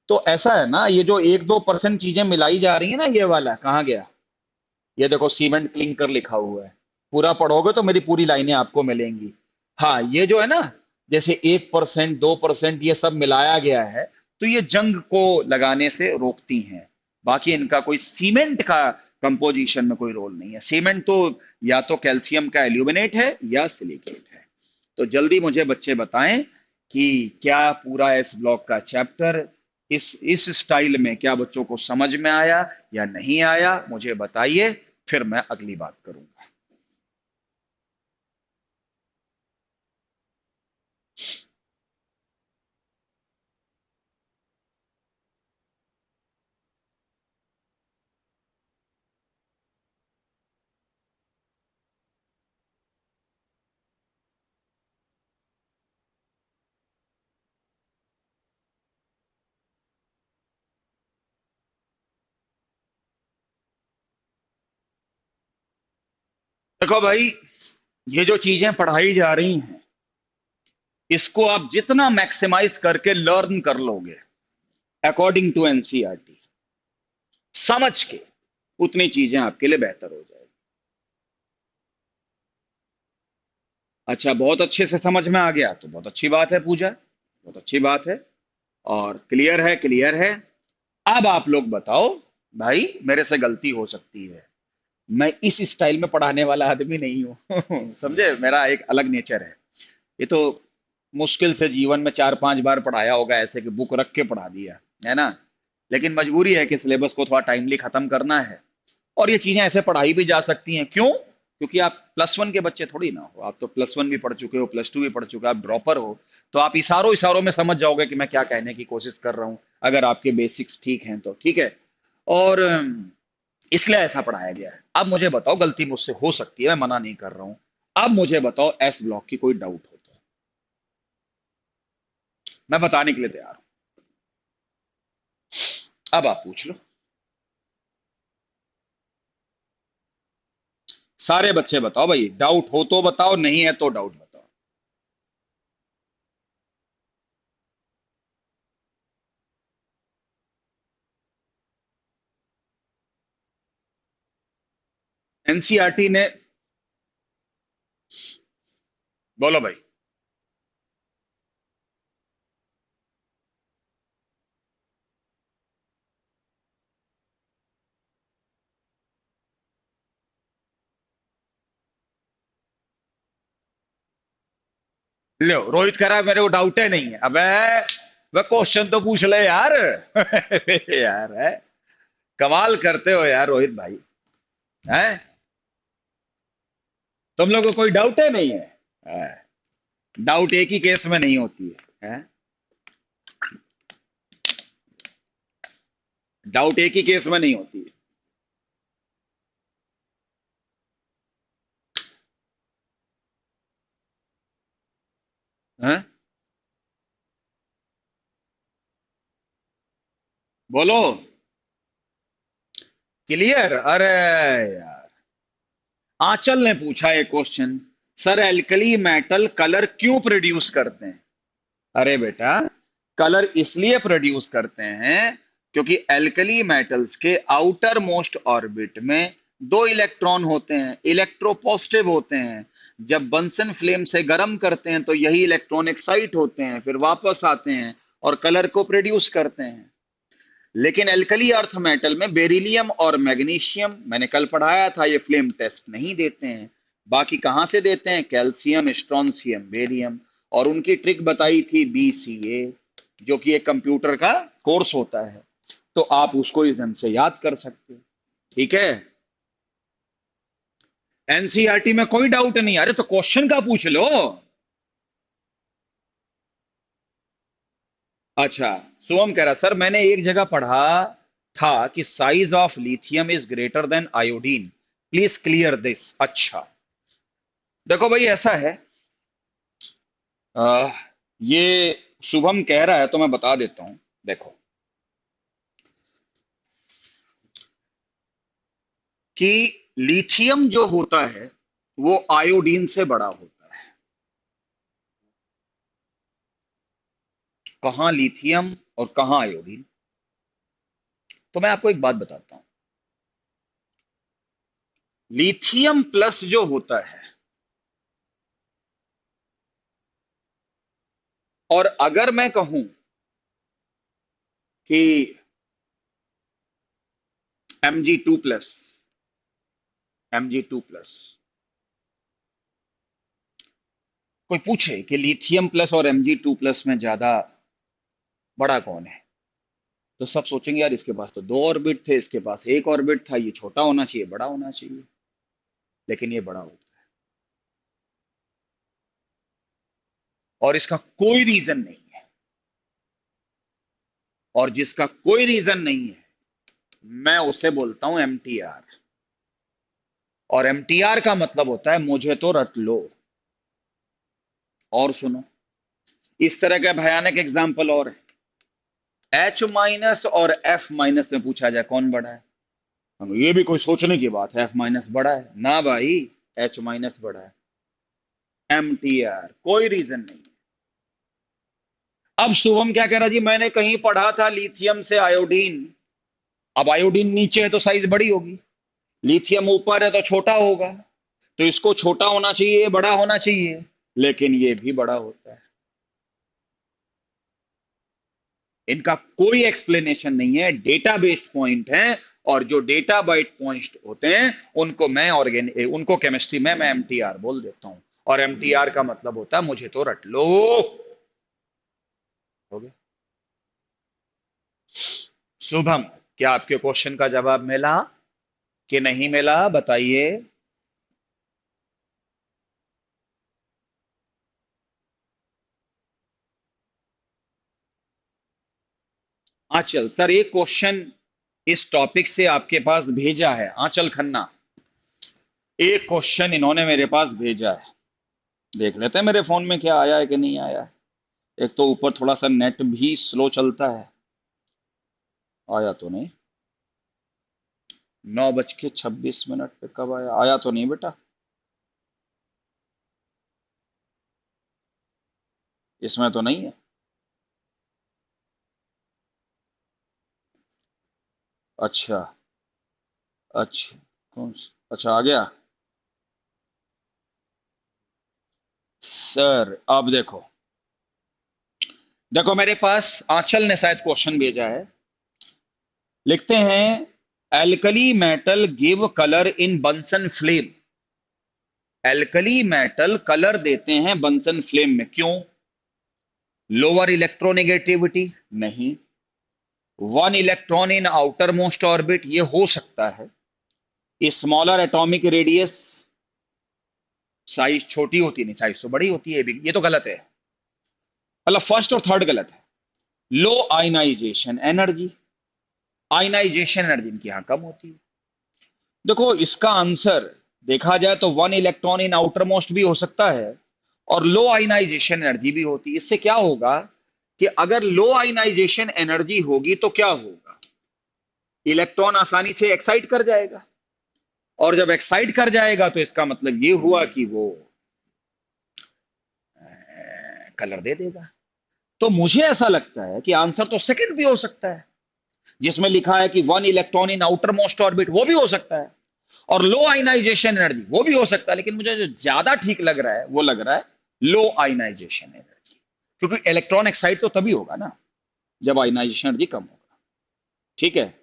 तो ऐसा है ना, ये जो 1-2% चीजें मिलाई जा रही है ना, ये वाला कहाँ गया, ये देखो सीमेंट क्लिंकर लिखा हुआ है, पूरा पढ़ोगे तो मेरी पूरी लाइनें आपको मिलेंगी। हाँ, ये जो है ना, जैसे 1%, 2% ये सब मिलाया गया है, तो ये जंग को लगाने से रोकती हैं। बाकी इनका कोई सीमेंट का कंपोजिशन में कोई रोल नहीं है। सीमेंट तो या तो कैल्शियम का एल्यूमिनेट है या सिलिकेट है। तो जल्दी मुझे बच्चे बताएं कि क्या पूरा इस ब्लॉक का चैप्टर इस स्टाइल में क्या बच्चों को समझ में आया या नहीं आया, मुझे बताइए, फिर मैं अगली बात करूंगा। देखो भाई, ये जो चीजें पढ़ाई जा रही हैं, इसको आप जितना मैक्सिमाइज करके लर्न कर लोगे अकॉर्डिंग टू एनसीईआरटी, समझ के, उतनी चीजें आपके लिए बेहतर हो जाएगी। अच्छा, बहुत अच्छे से समझ में आ गया तो बहुत अच्छी बात है पूजा, बहुत अच्छी बात है। और क्लियर है, क्लियर है। अब आप लोग बताओ। भाई, मेरे से गलती हो सकती है, मैं इस स्टाइल में पढ़ाने वाला आदमी नहीं हूं समझे, मेरा एक अलग नेचर है। ये तो मुश्किल से जीवन में 4-5 बार पढ़ाया होगा, ऐसे कि बुक रख के पढ़ा दिया है ना। लेकिन मजबूरी है कि सिलेबस को थोड़ा टाइमली खत्म करना है। और ये चीजें ऐसे पढ़ाई भी जा सकती हैं, क्यों? क्योंकि आप +1 के बच्चे थोड़ी ना हो, आप तो +1 भी पढ़ चुके हो, +2 भी पढ़ चुके हो, आप ड्रॉपर हो। तो आप इशारों इशारों में समझ जाओगे कि मैं क्या कहने की कोशिश कर रहा हूं, अगर आपके बेसिक्स ठीक हैं तो। ठीक है। और इसलिए ऐसा पढ़ाया गया है। अब मुझे बताओ, गलती मुझसे हो सकती है, मैं मना नहीं कर रहा हूं। अब मुझे बताओ, एस ब्लॉक की कोई डाउट हो तो मैं बताने के लिए तैयार हूं। अब आप पूछ लो। सारे बच्चे बताओ भाई, डाउट हो तो बताओ, नहीं है तो डाउट बताओ। एनसीईआरटी ने, बोलो भाई। लो, रोहित कह रहा है मेरे को डाउट है नहीं है। अबे, वह क्वेश्चन तो पूछ ले यार यार है, कमाल करते हो यार रोहित भाई। है, तुम लोगों को कोई डाउट है नहीं है? डाउट एक ही केस में नहीं होती है? डाउट एक ही केस में नहीं होती है। हैं? बोलो। क्लियर? अरे यार, आंचल ने पूछा एक question, sir alkali metal colour क्यों प्रोड्यूस करते हैं? अरे बेटा, कलर इसलिए प्रोड्यूस करते हैं क्योंकि एल्कली मेटल्स के आउटर मोस्ट ऑर्बिट में दो इलेक्ट्रॉन होते हैं, इलेक्ट्रोपॉजिटिव होते हैं। जब बंसन फ्लेम से गर्म करते हैं तो यही इलेक्ट्रॉन एक्साइट होते हैं, फिर वापस आते हैं और कलर को प्रोड्यूस करते हैं। लेकिन एल्कली अर्थ मेटल में बेरिलियम और मैग्नीशियम, मैंने कल पढ़ाया था, ये फ्लेम टेस्ट नहीं देते हैं। बाकी कहां से देते हैं? Calcium, strontium, barium. और उनकी ट्रिक बताई थी BCA, जो कि एक कंप्यूटर का कोर्स होता है। तो आप उसको इस ढंग से याद कर सकते हो। ठीक है। एनसीईआरटी में कोई डाउट नहीं। अरे तो क्वेश्चन का पूछ लो। अच्छा, सोम कह रहा, सर मैंने एक जगह पढ़ा था कि size of lithium is greater than iodine, please clear this. अच्छा, देखो भाई, ऐसा है, आ, ये शुभम कह रहा है तो मैं बता देता हूं। देखो कि लिथियम जो होता है वो आयोडीन से बड़ा होता है। कहां लिथियम और कहां आयोडीन? तो मैं आपको एक बात बताता हूं। लिथियम प्लस जो होता है, और अगर मैं कहूं कि Mg2+, Mg2+, कोई पूछे कि लिथियम प्लस और Mg2+ में ज्यादा बड़ा कौन है, तो सब सोचेंगे यार इसके पास तो दो ऑर्बिट थे, इसके पास एक ऑर्बिट था, ये छोटा होना चाहिए, बड़ा होना चाहिए। लेकिन ये बड़ा होता है, और इसका कोई रीजन नहीं है। और जिसका कोई रीजन नहीं है, मैं उसे बोलता हूं MTR। और MTR का मतलब होता है मुझे तो रट लो। और सुनो, इस तरह का भयानक एग्जाम्पल और है। H- और F- में पूछा जाए कौन बड़ा है, ये भी कोई सोचने की बात है। F- बड़ा है ना भाई, H माइनस बड़ा है, MTR, कोई रीजन नहीं। अब शुभम क्या कह रहा जी, मैंने कहीं पढ़ा था लिथियम से आयोडीन। अब आयोडीन नीचे है तो साइज बड़ी होगी, लिथियम ऊपर है तो छोटा होगा, तो इसको छोटा होना चाहिए, बड़ा होना चाहिए, लेकिन ये भी बड़ा होता है। इनका कोई एक्सप्लेनेशन नहीं है, डेटा बेस्ड पॉइंट है, और जो डेटा बेस्ड पॉइंट होते हैं उनको मैं उनको केमिस्ट्री में मैं एमटीआर बोल देता हूं, और एमटीआर का मतलब होता है मुझे तो रट लो। हो गया। शुभम, क्या आपके क्वेश्चन का जवाब मिला कि नहीं मिला, बताइए। आंचल सर, एक क्वेश्चन इस टॉपिक से आपके पास भेजा है, आंचल खन्ना, एक क्वेश्चन इन्होंने मेरे पास भेजा है, देख लेते हैं मेरे फोन में क्या आया है कि नहीं आया है। एक तो ऊपर थोड़ा सा नेट भी स्लो चलता है। आया तो नहीं, 9:26 पे कब आया, आया तो नहीं बेटा, इसमें तो नहीं है। अच्छा, अच्छा, अच्छा आ गया। सर अब देखो, देखो मेरे पास आंचल ने शायद क्वेश्चन भेजा है, लिखते हैं alkali metal give colour in Bunsen flame. Alkali metal colour देते हैं बंसन फ्लेम में, क्यों? Lower electronegativity? नहीं। One electron in outermost orbit, ये हो सकता है। स्मॉलर एटॉमिक रेडियस, साइज छोटी होती नहीं, साइज तो बड़ी होती है, ये तो गलत है, मतलब फर्स्ट और थर्ड गलत है। लो आयनाइजेशन एनर्जी, आयनाइजेशन एनर्जी इनकी यहां कम होती है। देखो इसका आंसर देखा जाए तो one electron in outer most भी हो सकता है, और लो आयनाइजेशन एनर्जी भी होती है। इससे क्या होगा कि अगर लो आयनाइजेशन एनर्जी होगी तो क्या होगा, इलेक्ट्रॉन आसानी से एक्साइट कर जाएगा, और जब एक्साइट कर जाएगा तो इसका मतलब ये हुआ कि वो कलर दे देगा। तो मुझे ऐसा लगता है कि आंसर तो सेकंड भी हो सकता है, जिसमें लिखा है कि one electron in outermost orbit, वो भी हो सकता है, और लो आयनाइजेशन एनर्जी वो भी हो सकता है, लेकिन मुझे जो ज्यादा ठीक लग रहा है वो लग रहा है लो आयनाइजेशन एनर्जी, क्योंकि इलेक्ट्रॉन एक्साइट तो तभी होगा ना जब आयनाइजेशन एनर्जी कम होगा। ठीक है,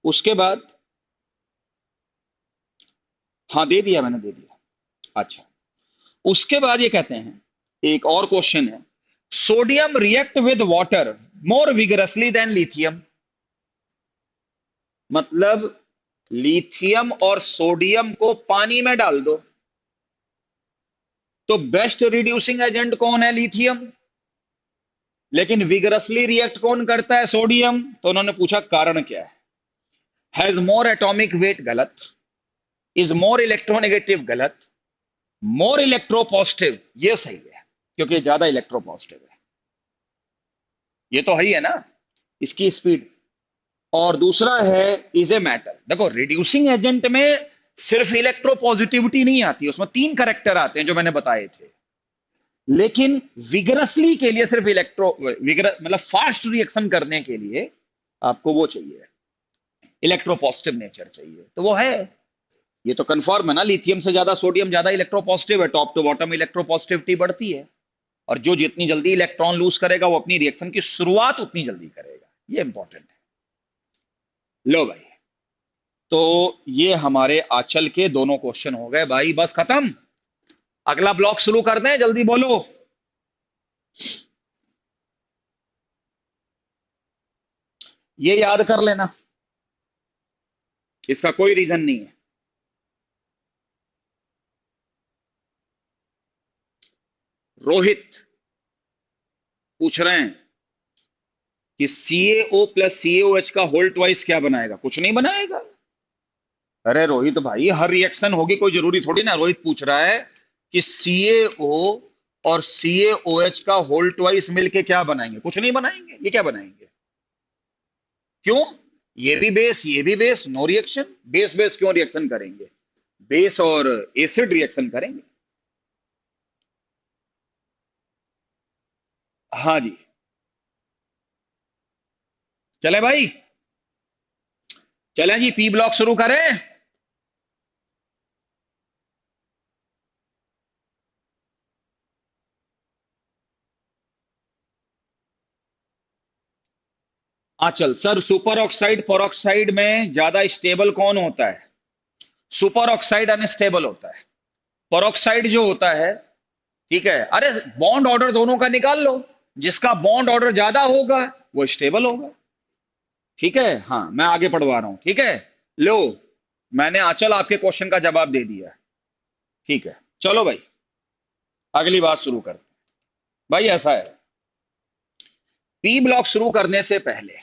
उसके बाद, हाँ दे दिया मैंने, दे दिया। अच्छा, उसके बाद ये कहते हैं, एक और क्वेश्चन है, sodium react with water more vigorously than lithium. मतलब लिथियम और सोडियम को पानी में डाल दो तो बेस्ट रिड्यूसिंग एजेंट कौन है, लिथियम, लेकिन विगरसली रिएक्ट कौन करता है, सोडियम। तो उन्होंने पूछा कारण क्या है। हैज मोर एटॉमिक वेट, गलत। इज मोर इलेक्ट्रोनेगेटिव, गलत। मोर इलेक्ट्रोपॉजिटिव, ये सही है, क्योंकि ज्यादा इलेक्ट्रोपॉजिटिव है, ये तो है ही है ना, इसकी स्पीड। और दूसरा है इज ए मेटल। देखो रिड्यूसिंग एजेंट में सिर्फ इलेक्ट्रोपॉजिटिविटी नहीं आती, उसमें तीन करेक्टर आते हैं जो मैंने बताए थे, लेकिन विगरसली के लिए सिर्फ मतलब फास्ट रिएक्शन करने के लिए आपको वो चाहिए, इलेक्ट्रोपॉजिटिव नेचर चाहिए, तो वो है। ये तो कंफर्म है ना, लिथियम से ज्यादा सोडियम ज्यादा इलेक्ट्रोपॉजिटिव है, टॉप टू बॉटम इलेक्ट्रोपॉजिटिविटी बढ़ती है, और जो जितनी जल्दी इलेक्ट्रॉन लूज करेगा वो अपनी रिएक्शन की शुरुआत उतनी जल्दी करेगा, ये इंपॉर्टेंट है। लो भाई, तो ये हमारे आंचल के दोनों क्वेश्चन हो गए भाई, बस खत्म। अगला ब्लॉक शुरू कर दें, जल्दी बोलो। ये याद कर लेना, इसका कोई रीजन नहीं है। रोहित पूछ रहे हैं कि CaO प्लस CaOH का होल ट्वाइस क्या बनाएगा, कुछ नहीं बनाएगा। अरे रोहित भाई, हर रिएक्शन होगी, कोई जरूरी थोड़ी ना। रोहित पूछ रहा है कि CaO और CaOH का होल ट्वाइस मिलके क्या बनाएंगे, कुछ नहीं बनाएंगे। ये क्या बनाएंगे, क्यों? ये भी बेस, ये भी base, no reaction, base base क्यों रिएक्शन करेंगे। बेस और एसिड रिएक्शन करेंगे। हाँ जी, चले भाई, चलें जी, पी ब्लॉक शुरू करें। आंचल सर, सुपर ऑक्साइड परऑक्साइड में ज्यादा स्टेबल कौन होता है? सुपर ऑक्साइड अनस्टेबल होता है। परऑक्साइड जो होता है, ठीक है, अरे बॉन्ड ऑर्डर दोनों का निकाल लो, जिसका बॉन्ड ऑर्डर ज्यादा होगा वो स्टेबल होगा। ठीक है, हाँ मैं आगे पढ़वा रहा हूं, ठीक है। लो, मैंने आंचल आपके क्वेश्चन का जवाब दे दिया। ठीक है, चलो भाई, अगली बात शुरू करते हैं। भाई ऐसा है, पी ब्लॉक शुरू करने से पहले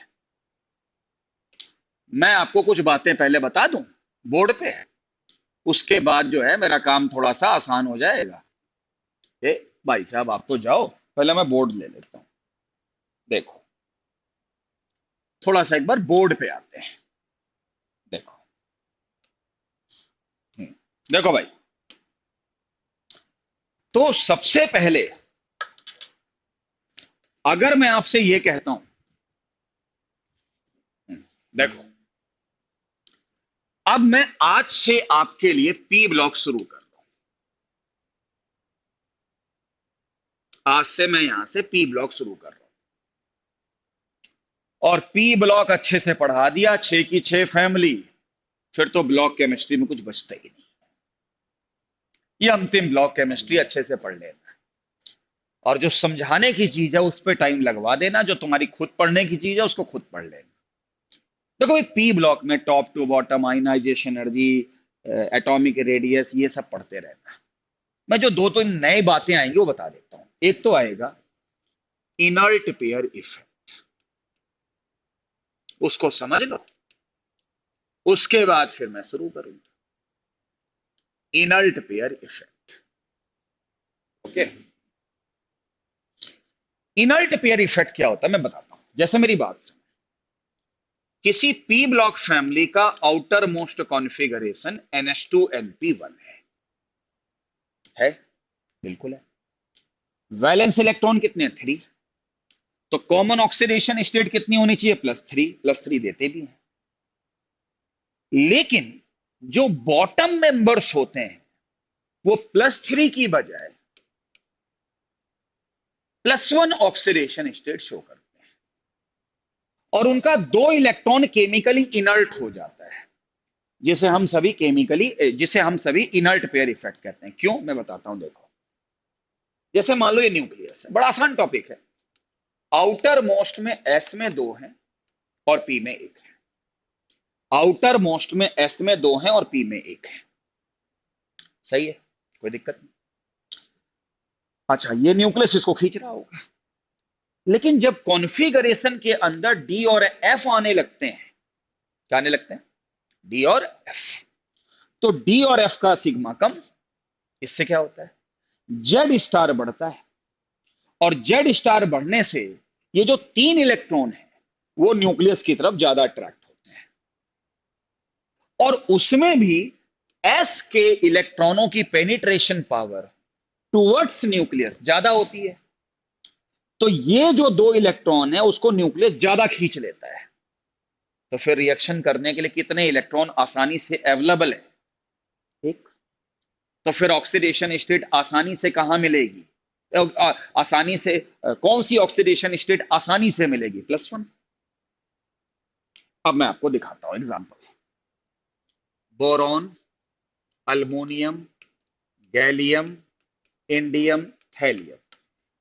मैं आपको कुछ बातें पहले बता दूं बोर्ड पे, उसके बाद जो है मेरा काम थोड़ा सा आसान हो जाएगा। ए भाई साहब, आप तो जाओ, पहले मैं बोर्ड ले लेता हूं। देखो, थोड़ा सा एक बार बोर्ड पे आते हैं। देखो, हम्म, देखो भाई, तो सबसे पहले अगर मैं आपसे ये कहता हूं, देखो, अब मैं आज से आपके लिए पी ब्लॉक शुरू कर रहा हूं। आज से मैं यहां से पी ब्लॉक शुरू कर रहा हूं, और पी ब्लॉक अच्छे से पढ़ा दिया, 6 की 6 फैमिली, फिर तो ब्लॉक केमिस्ट्री में कुछ बचता ही नहीं। ये अंतिम ब्लॉक केमिस्ट्री अच्छे से पढ़ लेना, और जो समझाने की चीज है उस पर टाइम लगवा देना, जो तुम्हारी खुद पढ़ने की चीज है उसको खुद पढ़ लेना। देखो भाई, पी ब्लॉक में top to bottom, ionization energy, atomic radius, ये सब पढ़ते रहना। मैं जो दो तीन नए बातें आएंगी वो बता देता हूं। एक तो आएगा इनर्ट पेयर इफेक्ट, उसको समझ लो, उसके बाद फिर मैं शुरू करूंगा। Inert pair effect, okay. Inert pair effect क्या होता है मैं बताता हूं। जैसे मेरी बात सुनो, किसी पी ब्लॉक फैमिली का आउटर मोस्ट कॉन्फ़िगरेशन NH2NP1 है, बिल्कुल है। वैलेंस इलेक्ट्रॉन कितने हैं? 3। तो कॉमन ऑक्सीडेशन स्टेट कितनी होनी चाहिए? +3। +3 देते भी हैं, लेकिन जो बॉटम मेंबर्स होते हैं वो +3 की बजाय +1 ऑक्सीडेशन स्टेट शो करते हैं, और उनका 2 इलेक्ट्रॉन केमिकली इनर्ट हो जाता है, जिसे हम सभी इनर्ट पेयर इफेक्ट कहते हैं। क्यों, मैं बताता हूं। देखो, जैसे मान लो ये न्यूक्लियस है, बड़ा आसान टॉपिक है। आउटर मोस्ट में एस में 2 हैं और पी में 1 है। आउटर मोस्ट में एस में 2 हैं और पी में 1 है, सही है, कोई दिक्कत नहीं। अच्छा, ये न्यूक्लियस इसको खींच रहा होगा, लेकिन जब कॉन्फ़िगरेशन के अंदर डी और एफ आने लगते हैं, क्या आने लगते हैं? डी और एफ। तो डी और एफ का सिग्मा कम, इससे क्या होता है? जेड स्टार बढ़ता है, और जेड स्टार बढ़ने से ये जो 3 इलेक्ट्रॉन है वो न्यूक्लियस की तरफ ज्यादा अट्रैक्ट होते हैं, और उसमें भी एस के इलेक्ट्रॉनों की पेनिट्रेशन पावर टुवर्ड्स न्यूक्लियस ज्यादा होती है। तो ये जो 2 इलेक्ट्रॉन है उसको न्यूक्लियस ज्यादा खींच लेता है। तो फिर रिएक्शन करने के लिए कितने इलेक्ट्रॉन आसानी से अवेलेबल है? एक। तो फिर ऑक्सीडेशन स्टेट आसानी से कहां मिलेगी? आसानी से कौन सी ऑक्सीडेशन स्टेट आसानी से मिलेगी? +1। अब मैं आपको दिखाता हूं example. Boron, aluminium, gallium, indium, thallium,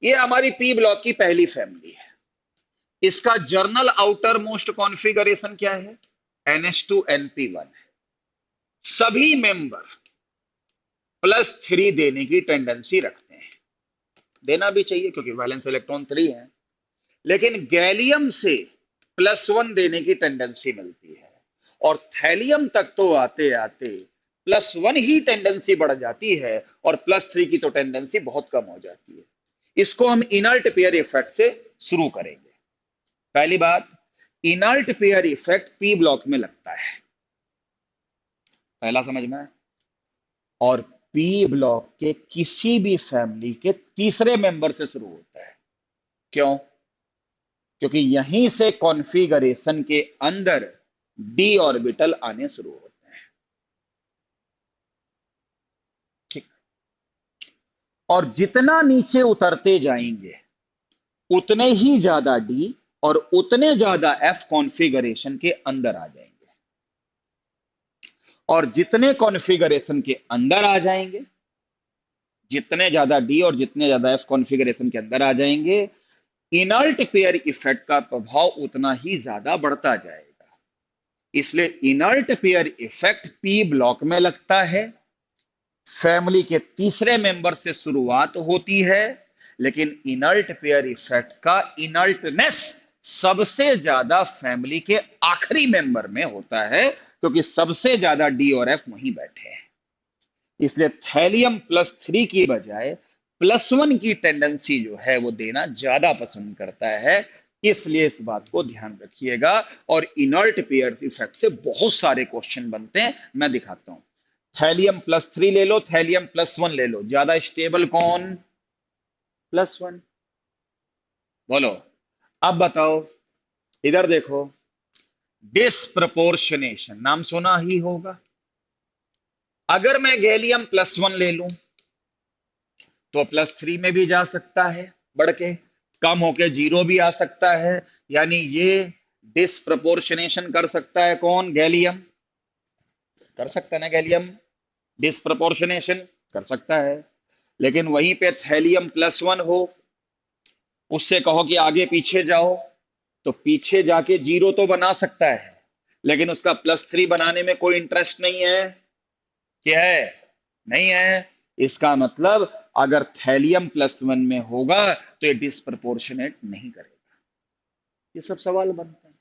ये हमारी पी ब्लॉक की पहली फैमिली है। इसका जर्नल आउटर मोस्ट कॉन्फ़िगरेशन क्या है? NH2NP1 है। सभी मेंबर +3 देने की टेंडेंसी रखते हैं, देना भी चाहिए क्योंकि वैलेंस इलेक्ट्रॉन 3 है। लेकिन गैलियम से +1 देने की टेंडेंसी मिलती है, और थैलियम तक तो आते आते +1 ही टेंडेंसी बढ़ जाती है, और +3 की तो टेंडेंसी बहुत कम हो जाती है। इसको हम इनर्ट पेयर इफेक्ट से शुरू करेंगे। पहली बात, inert pair effect P block में लगता है, पहला समझ में आया? और पी ब्लॉक के किसी भी फैमिली के तीसरे मेंबर से शुरू होता है। क्यों? क्योंकि यहीं से कॉन्फ़िगरेशन के अंदर डी ऑर्बिटल आने शुरू होते हैं। ठीक। और जितना नीचे उतरते जाएंगे उतने ही ज्यादा डी और उतने ज्यादा एफ कॉन्फ़िगरेशन के अंदर आ जाएंगे। और जितने कॉन्फ़िगरेशन के अंदर आ जाएंगे, जितने ज्यादा डी और जितने ज्यादा एफ कॉन्फ़िगरेशन के अंदर आ जाएंगे, इनर्ट पेयर इफेक्ट का प्रभाव उतना ही ज्यादा बढ़ता जाएगा। इसलिए inert pair effect P block में लगता है, फैमिली के तीसरे मेंबर से शुरुआत होती है, लेकिन इनर्ट पेयर इफेक्ट का इनर्टनेस सबसे ज्यादा फैमिली के आखिरी मेंबर में होता है, क्योंकि सबसे ज्यादा डी और एफ वहीं बैठे हैं। इसलिए थैलियम+3 की बजाय +1 की टेंडेंसी जो है वो देना ज्यादा पसंद करता है। इसलिए इस बात को ध्यान रखिएगा। और इनर्ट पेयर इफेक्ट से बहुत सारे क्वेश्चन बनते हैं, मैं दिखाता हूं। थैलियम+3 ले लो, थैलियम+1 ले लो, ज्यादा स्टेबल कौन? +1। बोलो, अब बताओ, इधर देखो, डिस्प्रपोर्शनेशन नाम सुना ही होगा। अगर मैं गैलियम+1 ले लूं तो +3 में भी जा सकता है, बढ़ के कम होके 0 भी आ सकता है। यानी ये डिस्प्रपोर्शनेशन कर सकता है कौन? गैलियम। कर सकता है ना गैलियम? डिस्प्रपोर्शनेशन कर सकता है। लेकिन वहीं पे थैलियम+1 हो, उससे कहो कि आगे पीछे जाओ, तो पीछे जाके 0 तो बना सकता है, लेकिन उसका +3 बनाने में कोई इंटरेस्ट नहीं है। क्या है? नहीं है। इसका मतलब अगर थैलियम+1 में होगा तो ये डिस्प्रपोर्शनेट नहीं करेगा। ये सब सवाल बनते हैं।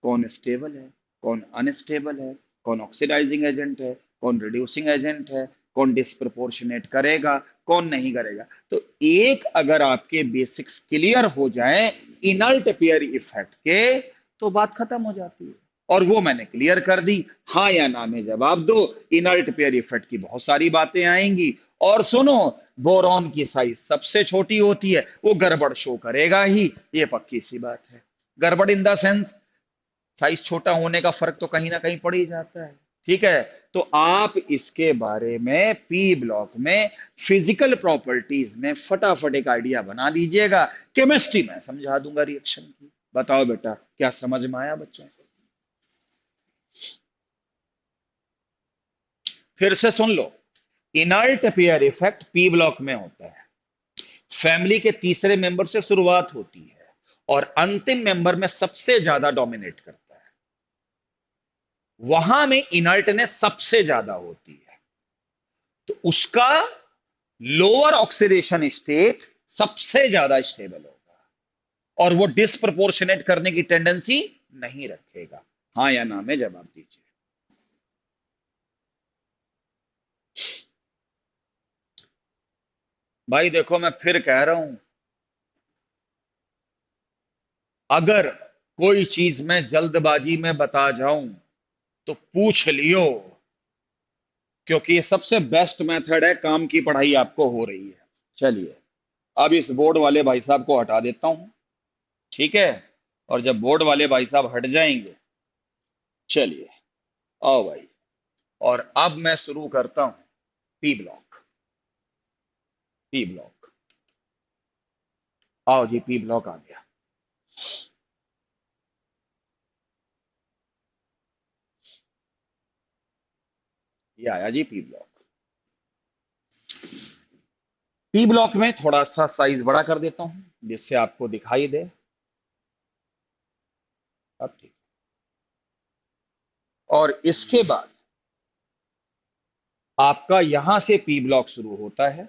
कौन स्टेबल है, कौन अनस्टेबल है, कौन ऑक्सीडाइजिंग एजेंट है, कौन रिड्यूसिंग एजेंट है, कौन डिस्प्रपोर्शनेट करेगा, कौन नहीं करेगा। तो एक अगर आपके बेसिक्स क्लियर हो जाए इनर्ट पेयर इफेक्ट के, तो बात खत्म हो जाती है। और वो मैंने क्लियर कर दी। हाँ या ना में जवाब दो। इनर्ट पेयर इफेक्ट की बहुत सारी बातें आएंगी। और सुनो, बोरॉन की साइज सबसे छोटी होती है, वो गड़बड़ शो करेगा ही, ये पक्की सी बात है। गड़बड़ इन द सेंस, साइज छोटा होने का फर्क तो कहीं ना कहीं पड़ ही जाता है। ठीक है। तो आप इसके बारे में पी ब्लॉक में फिजिकल प्रॉपर्टीज में फटाफट एक आइडिया बना लीजिएगा। केमिस्ट्री में समझा दूंगा रिएक्शन की। बताओ बेटा, क्या समझ में आया बच्चों को? फिर से सुन लो। Inert pair effect P block में होता है, फैमिली के तीसरे मेंबर से शुरुआत होती है और अंतिम मेंबर में सबसे ज्यादा डोमिनेट करता है। वहां में इनर्टनेस सबसे ज्यादा होती है, तो उसका लोअर ऑक्सीडेशन स्टेट सबसे ज्यादा स्टेबल होगा और वो डिस्प्रपोर्शनेट करने की टेंडेंसी नहीं रखेगा। हाँ या ना में जवाब दीजिए। भाई देखो, मैं फिर कह रहा हूं, अगर कोई चीज मैं जल्दबाजी में बता जाऊं तो पूछ लियो, क्योंकि ये सबसे बेस्ट मेथड है। काम की पढ़ाई आपको हो रही है। चलिए, अब इस बोर्ड वाले भाई साहब को हटा देता हूं। ठीक है। और जब बोर्ड वाले भाई साहब हट जाएंगे, चलिए आओ भाई, और अब मैं शुरू करता हूं पी ब्लॉक। पी ब्लॉक, आओ जी, पी ब्लॉक आ गया। ये आया G P block. P block में थोड़ा सा साइज बड़ा कर देता हूं जिससे आपको दिखाई दे। अब ठीक। और इसके बाद आपका यहां से पी ब्लॉक शुरू होता है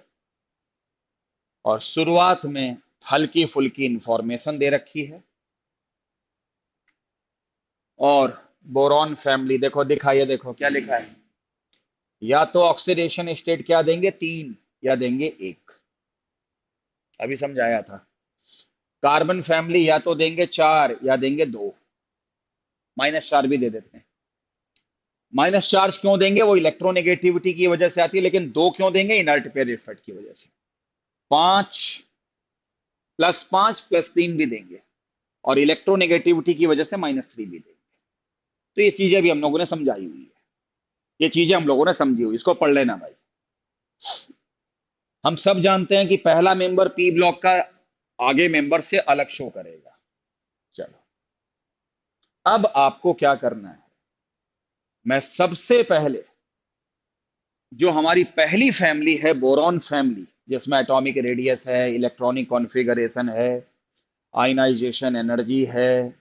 और शुरुआत में हल्की फुल्की इंफॉर्मेशन दे रखी है। और बोरॉन फैमिली देखो, दिखाइए, देखो क्या लिखा है। या तो ऑक्सीडेशन स्टेट क्या देंगे? 3 या देंगे 1। अभी समझाया था। कार्बन फैमिली या तो देंगे 4 या देंगे 2, -4 भी दे देते हैं। माइनस चार्ज क्यों देंगे? वो इलेक्ट्रोनेगेटिविटी की वजह से आती है, लेकिन दो क्यों देंगे? इनर्ट पेयर इफेक्ट की वजह से। 5 +5 +3 भी देंगे, और इलेक्ट्रोनेगेटिविटी की वजह से -3 भी देंगे। तो ये चीजें भी हम लोगों ने समझाई हुई है, ये चीजें हम लोगों ने समझी हुई, इसको पढ़ लेना भाई। हम सब जानते हैं कि पहला मेंबर पी ब्लॉक का आगे मेंबर से अलग शो करेगा। चलो, अब आपको क्या करना है? मैं सबसे पहले जो हमारी पहली फैमिली है बोरॉन फैमिली, जिसमें एटॉमिक रेडियस है, इलेक्ट्रॉनिक कॉन्फ़िगरेशन है, आयनाइजेशन एनर्जी है,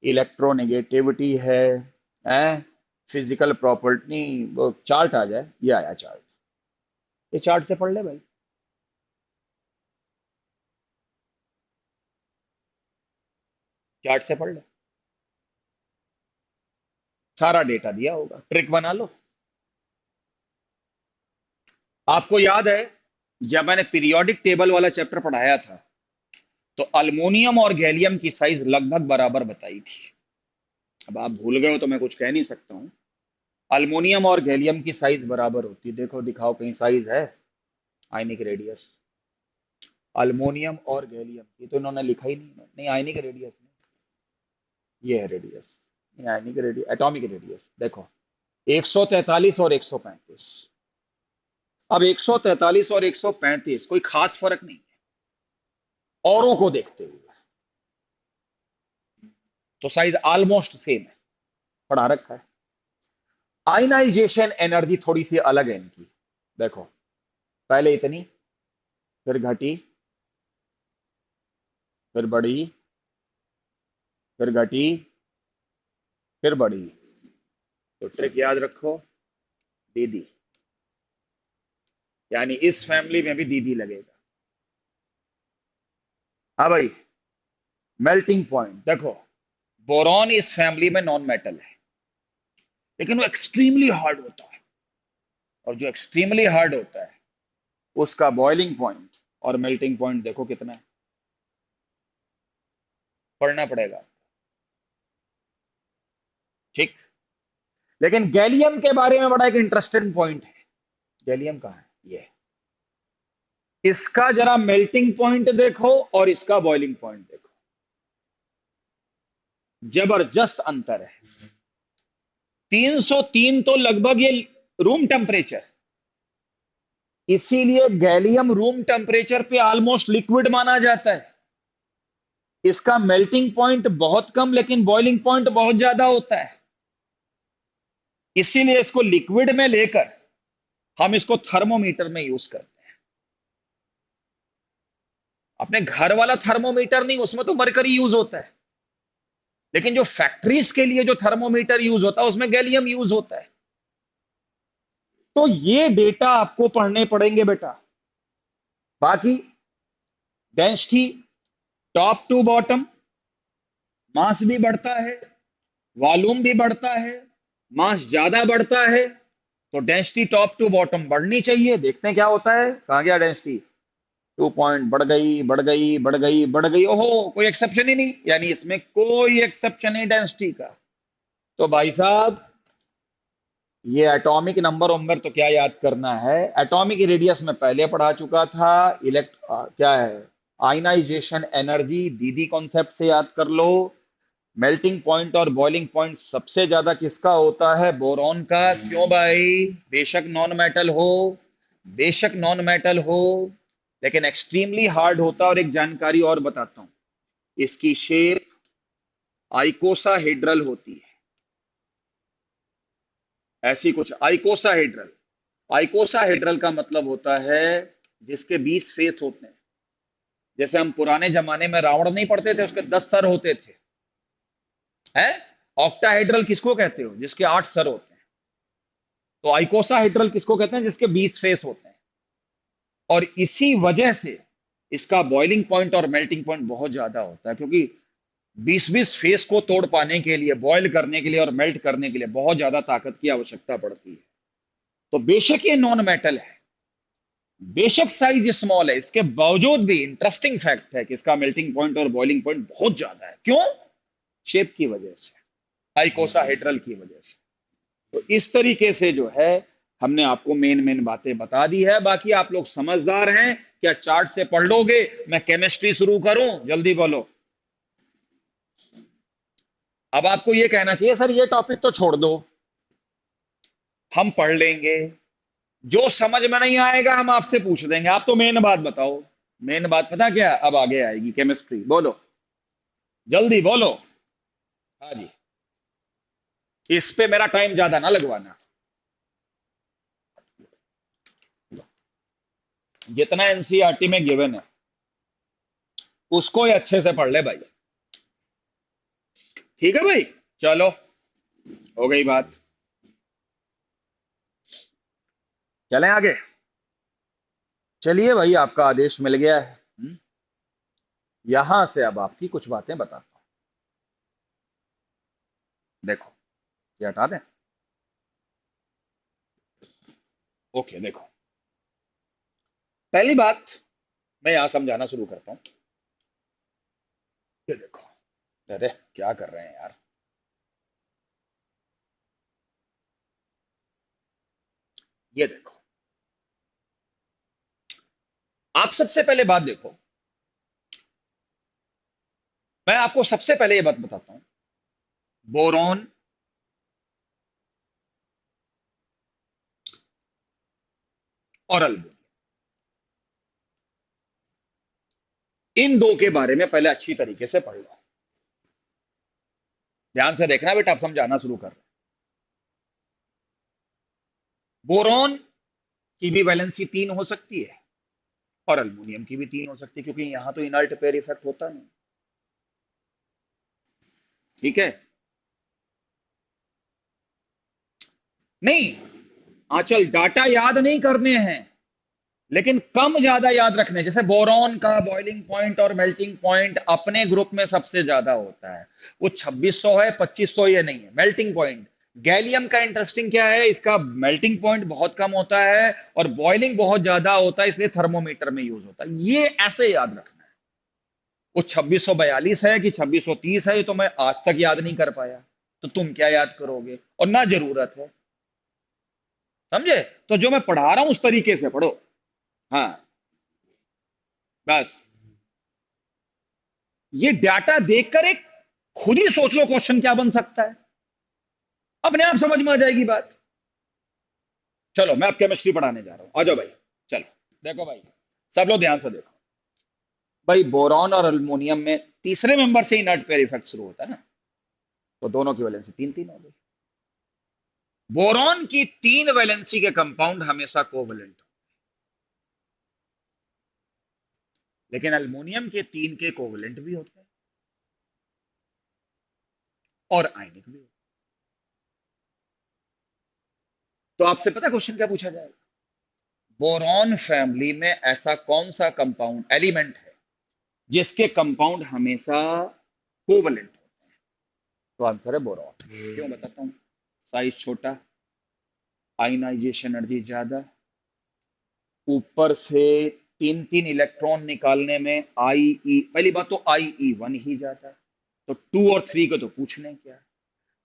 इलेक्ट्रोनेगेटिविटी है, फिजिकल प्रॉपर्टी, वो चार्ट आ जाए, ये आया चार्ट, ये चार्ट से पढ़ ले भाई, चार्ट से पढ़ ले, सारा डेटा दिया होगा, ट्रिक बना लो। आपको याद है जब मैंने पीरियोडिक टेबल वाला चैप्टर पढ़ाया था, तो अल्मोनियम और गैलियम की साइज लगभग बराबर बताई थी। अब आप भूल गए हो तो मैं कुछ कह नहीं सकता हूं। अल्मोनियम और गैलियम की साइज बराबर होती है, देखो दिखाओ कहीं साइज है, आयनिक रेडियस। अल्मोनियम और गैलियम, ये तो इन्होंने लिखा ही नहीं, नहीं आयनिक रेडियस नहीं, ये है रेडियस, नहीं आयनिक रेडियस, एटॉमिक रेडियस देखो, 143 और 135। अब 143 और 135 कोई खास फर्क नहीं है औरों को देखते हुए, तो साइज ऑलमोस्ट सेम है, पढ़ा रखा है। आयनाइजेशन एनर्जी थोड़ी सी अलग है इनकी, देखो पहले इतनी, फिर घटी, फिर बढ़ी, फिर घटी, फिर बढ़ी। तो ट्रिक याद रखो, दीदी, यानी इस फैमिली में भी दीदी लगेगा। हाँ भाई, मेल्टिंग पॉइंट देखो, बोरॉन इस फैमिली में नॉन मेटल है, लेकिन वो एक्सट्रीमली हार्ड होता है, और जो एक्सट्रीमली हार्ड होता है उसका बॉइलिंग पॉइंट और मेल्टिंग पॉइंट देखो कितना है, पढ़ना पड़ेगा, ठीक। लेकिन गैलियम के बारे में बड़ा एक इंटरेस्टिंग पॉइंट है, गैलियम कहाँ है? ये इसका जरा मेल्टिंग पॉइंट देखो और इसका बॉइलिंग पॉइंट देखो, जबरदस्त अंतर है। 303 तो लगभग ये रूम टेम्परेचर, इसीलिए गैलियम रूम टेम्परेचर पे ऑलमोस्ट लिक्विड माना जाता है। इसका मेल्टिंग पॉइंट बहुत कम, लेकिन बॉइलिंग पॉइंट बहुत ज्यादा होता है, इसीलिए इसको लिक्विड में लेकर हम इसको थर्मोमीटर में यूज करते हैं। अपने घर वाला थर्मोमीटर नहीं, उसमें तो मरकरी यूज होता है, लेकिन जो फैक्ट्रीज के लिए जो थर्मोमीटर यूज होता है उसमें गैलियम यूज होता है। तो ये डेटा आपको पढ़ने पड़ेंगे बेटा। बाकी डेंसिटी टॉप टू बॉटम, मास भी बढ़ता है, वॉल्यूम भी बढ़ता है, मास ज्यादा बढ़ता है, तो डेंसिटी टॉप टू बॉटम बढ़नी चाहिए। देखते हैं क्या होता है, कहां गया डेंसिटी, 2 पॉइंट बढ़ गई, बढ़ गई, बढ़ गई, बढ़ गई, ओहो कोई एक्सेप्शन ही नहीं, यानी इसमें कोई एक्सेप्शन नहीं डेंसिटी का। तो भाई साहब, ये एटॉमिक नंबर वंबर तो क्या याद करना है, एटॉमिक रेडियस में पहले पढ़ा चुका था। क्या है, आयनाइजेशन एनर्जी दीदी कॉन्सेप्ट से याद कर लो। मेल्टिंग पॉइंट और बॉइलिंग पॉइंट सबसे ज्यादा किसका होता है? बोरॉन का। क्यों भाई? बेशक नॉन मेटल हो, बेशक नॉन मेटल हो, लेकिन एक्सट्रीमली हार्ड होता है। और एक जानकारी और बताता हूं, इसकी शेप आइकोसाहेड्रल होती है, ऐसी कुछ आइकोसाहेड्रल। आइकोसाहेड्रल का मतलब होता है जिसके 20 फेस होते हैं। जैसे हम पुराने जमाने में रावण नहीं पढ़ते थे, उसके 10 सर होते थे, हैं? ऑक्टाहेड्रल किसको कहते हो? जिसके 8 सर होते हैं। तो आइकोसाहेड्रल किसको कहते हैं? जिसके 20 फेस होते हैं। और इसी वजह से इसका बॉइलिंग पॉइंट और मेल्टिंग पॉइंट बहुत ज्यादा होता है, क्योंकि 20-20 फेस को तोड़ पाने के लिए, बॉयल करने के लिए और मेल्ट करने के लिए बहुत ज्यादा ताकत की आवश्यकता पड़ती है। तो बेशक ये नॉन मेटल है, बेशक साइज स्मॉल है, इसके बावजूद भी इंटरेस्टिंग फैक्ट है कि इसका मेल्टिंग पॉइंट और बॉइलिंग पॉइंट बहुत ज्यादा है। क्यों? शेप की वजह से, आइकोसाहेड्रल की वजह से। तो इस तरीके से जो है हमने आपको मेन मेन बातें बता दी है। बाकी आप लोग समझदार हैं, क्या चार्ट से पढ़ लोगे? मैं केमिस्ट्री शुरू करूं? जल्दी बोलो। अब आपको ये कहना चाहिए सर ये टॉपिक तो छोड़ दो, हम पढ़ लेंगे, जो समझ में नहीं आएगा हम आपसे पूछ देंगे। आप तो मेन बात बताओ। मेन बात पता क्या अब आगे आएगी? केमिस्ट्री। बोलो, जल्दी बोलो। हाँ जी, इस पे मेरा टाइम ज्यादा ना लगवाना। जितना एनसीईआरटी में गिवन है उसको ही अच्छे से पढ़ ले भाई। ठीक है भाई, चलो, हो गई बात, चलें आगे। चलिए भाई, आपका आदेश मिल गया है। यहां से अब आपकी कुछ बातें बताता हूं। देखो, ये हटा दें। ओके, देखो, पहली बात मैं यहां समझाना शुरू करता हूं। ये देखो, अरे क्या कर रहे हैं यार? ये देखो, आप सबसे पहले बात देखो, मैं आपको सबसे पहले ये बात बताता हूं। बोरॉन और अल्बोनियम, इन दो के बारे में पहले अच्छी तरीके से पढ़ लो। ध्यान से देखना बेटा, आप समझाना शुरू कर रहे हैं। बोरॉन की भी वैलेंसी 3 हो सकती है और अल्मीनियम की भी 3 हो सकती है, क्योंकि यहां तो इनर्ट पेयर इफेक्ट होता नहीं। ठीक है? नहीं, आंचल डाटा याद नहीं करने हैं, लेकिन कम ज्यादा याद रखने। जैसे बोरॉन का बॉइलिंग पॉइंट और मेल्टिंग पॉइंट अपने ग्रुप में सबसे ज्यादा होता है, वो 2600 है, 2500 ये नहीं है मेल्टिंग पॉइंट। गैलियम का इंटरेस्टिंग क्या है, इसका मेल्टिंग पॉइंट बहुत कम होता है और बॉइलिंग बहुत ज्यादा होता है, इसलिए थर्मोमीटर में यूज होता है। ये ऐसे याद रखना है। वो 2642 है कि 2630 है, ये तो मैं आज तक याद नहीं कर पाया, तो तुम क्या याद करोगे? और ना जरूरत है। समझे? तो जो मैं पढ़ा रहा हूं उस तरीके से पढ़ो। हाँ, बस ये डाटा देखकर एक खुद ही सोच लो क्वेश्चन क्या बन सकता है, अपने आप समझ में आ जाएगी बात। चलो, मैं अब केमिस्ट्री पढ़ाने जा रहा हूं, आ जाओ भाई। चलो, देखो भाई, सब लोग ध्यान से देखो। भाई, बोरॉन और अल्मोनियम में तीसरे मेंबर से ही नट पेयर इफेक्ट शुरू होता है ना, तो दोनों की वैलेंसी 3-3 हो गई। बोरॉन की 3 वैलेंसी के कंपाउंड हमेशा कोवलेंट, लेकिन अल्मोनियम के 3 के कोवलेंट भी होते हैं और आयनिक भी होते हैं। तो आपसे पता क्वेश्चन क्या पूछा जाएगा? बोरॉन फैमिली में ऐसा कौन सा कंपाउंड एलिमेंट है जिसके कंपाउंड हमेशा कोवलेंट होते हैं? तो आंसर है बोरॉन। क्यों, बताता हूं। साइज छोटा, आयनाइजेशन एनर्जी ज्यादा, ऊपर से 3-3 इलेक्ट्रॉन निकालने में पहली बात तो IE1 ही जाता है, तो 2 और 3 को तो पूछने क्या।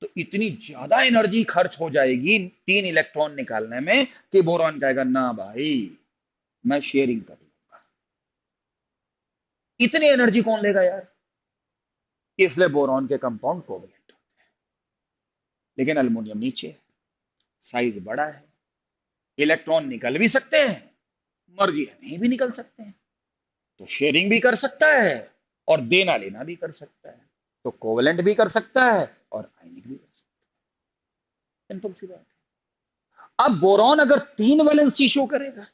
तो इतनी ज्यादा एनर्जी खर्च हो जाएगी 3 इलेक्ट्रॉन निकालने में कि बोरॉन कहेगा ना भाई, मैं शेयरिंग कर लूंगा। इतनी एनर्जी कौन लेगा यार? इसलिए बोरॉन के कंपाउंड कोवलेंट, लेकिन अल्मोनियम नीचे है, साइज बड़ा है, इलेक्ट्रॉन निकल भी सकते हैं, मर्जी है नहीं भी निकल सकते हैं, तो शेयरिंग भी कर सकता है और देना लेना भी कर सकता है, तो कोवलेंट भी कर सकता है और आयनिक भी कर सकता है। सिंपल सी बात है। अब बोरॉन अगर 3 वैलेंसी शो करेगा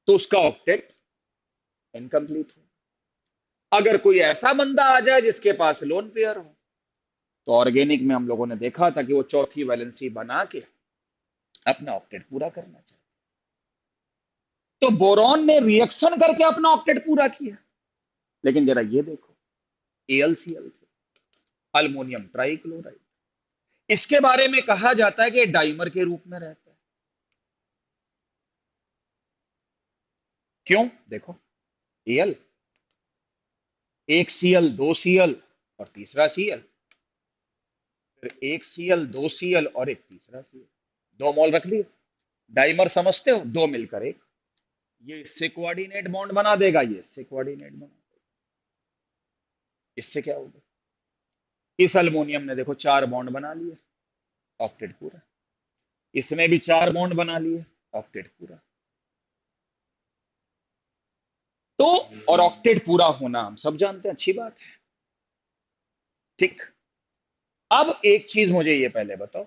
तो उसका ऑक्टेट इनकम्प्लीट हो। अगर कोई ऐसा बंदा आ जाए जिसके पास लोन पेयर हो, तो ऑर्गेनिक में हम लोगों ने देखा था कि वो चौथी वैलेंसी बना के अपना ऑक्टेट पूरा करना चाहिए। तो बोरॉन ने रिएक्शन करके अपना ऑक्टेट पूरा किया। लेकिन जरा ये देखो, AlCl थे, अल्मोनियम ट्राइक्लोराइड, इसके बारे में कहा जाता है कि डाइमर के रूप में रहता है। क्यों? देखो, Al, एक Cl, 2 Cl और तीसरा Cl, फिर एक Cl, दो Cl और एक तीसरा Cl, 2 मोल रख लिए। डाइमर समझते हो, दो मिलकर एक। ये इससे कोऑर्डिनेट बॉन्ड बना देगा, ये इससे कोऑर्डिनेट बना देगा। इससे क्या होगा, इस अल्मोनियम ने देखो 4 बॉन्ड बना लिए, ऑक्टेट पूरा। इसमें भी 4 बॉन्ड बना लिए, ऑक्टेट पूरा। तो और ऑक्टेट पूरा होना हम सब जानते हैं, अच्छी बात है। ठीक। अब एक चीज मुझे ये पहले बताओ,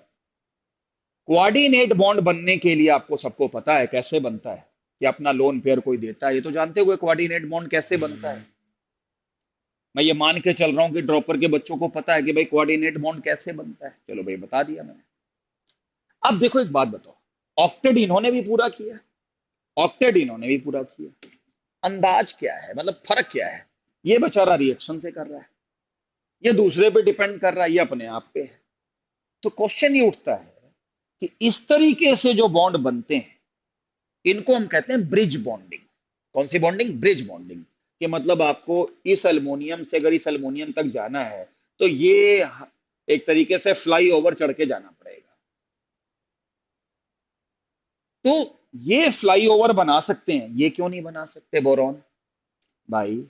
कोऑर्डिनेट बॉन्ड बनने के लिए आपको सबको पता है कैसे बनता है, कि अपना लोन पेयर कोई देता है, ये तो जानते हुए कोऑर्डिनेट बॉन्ड कैसे बनता है। मैं ये मान के चल रहा हूं कि ड्रॉपर के बच्चों को पता है कि भाई कोऑर्डिनेट बॉन्ड कैसे बनता है, चलो भाई बता दिया मैंने। अब देखो एक बात बताओ, ऑक्टेट इन्होंने भी पूरा किया, ऑक्टेट इन्होंने भी पूरा किया, अंदाज क्या है, मतलब फर्क क्या है। ये बेचारा रिएक्शन से कर रहा है, ये दूसरे पे डिपेंड कर रहा है, ये अपने आप पे है। तो क्वेश्चन ये उठता है कि इस तरीके से जो बॉन्ड बनते हैं, इनको हम कहते हैं ब्रिज बॉन्डिंग। कौन सी बॉन्डिंग, ब्रिज बॉन्डिंग। कि मतलब आपको इस अल्मोनियम से अगर इस अल्मोनियम तक जाना है, तो ये एक तरीके से फ्लाई ओवर चढ़ के जाना पड़ेगा। तो ये फ्लाई ओवर बना सकते हैं, ये क्यों नहीं बना सकते बोरॉन भाई।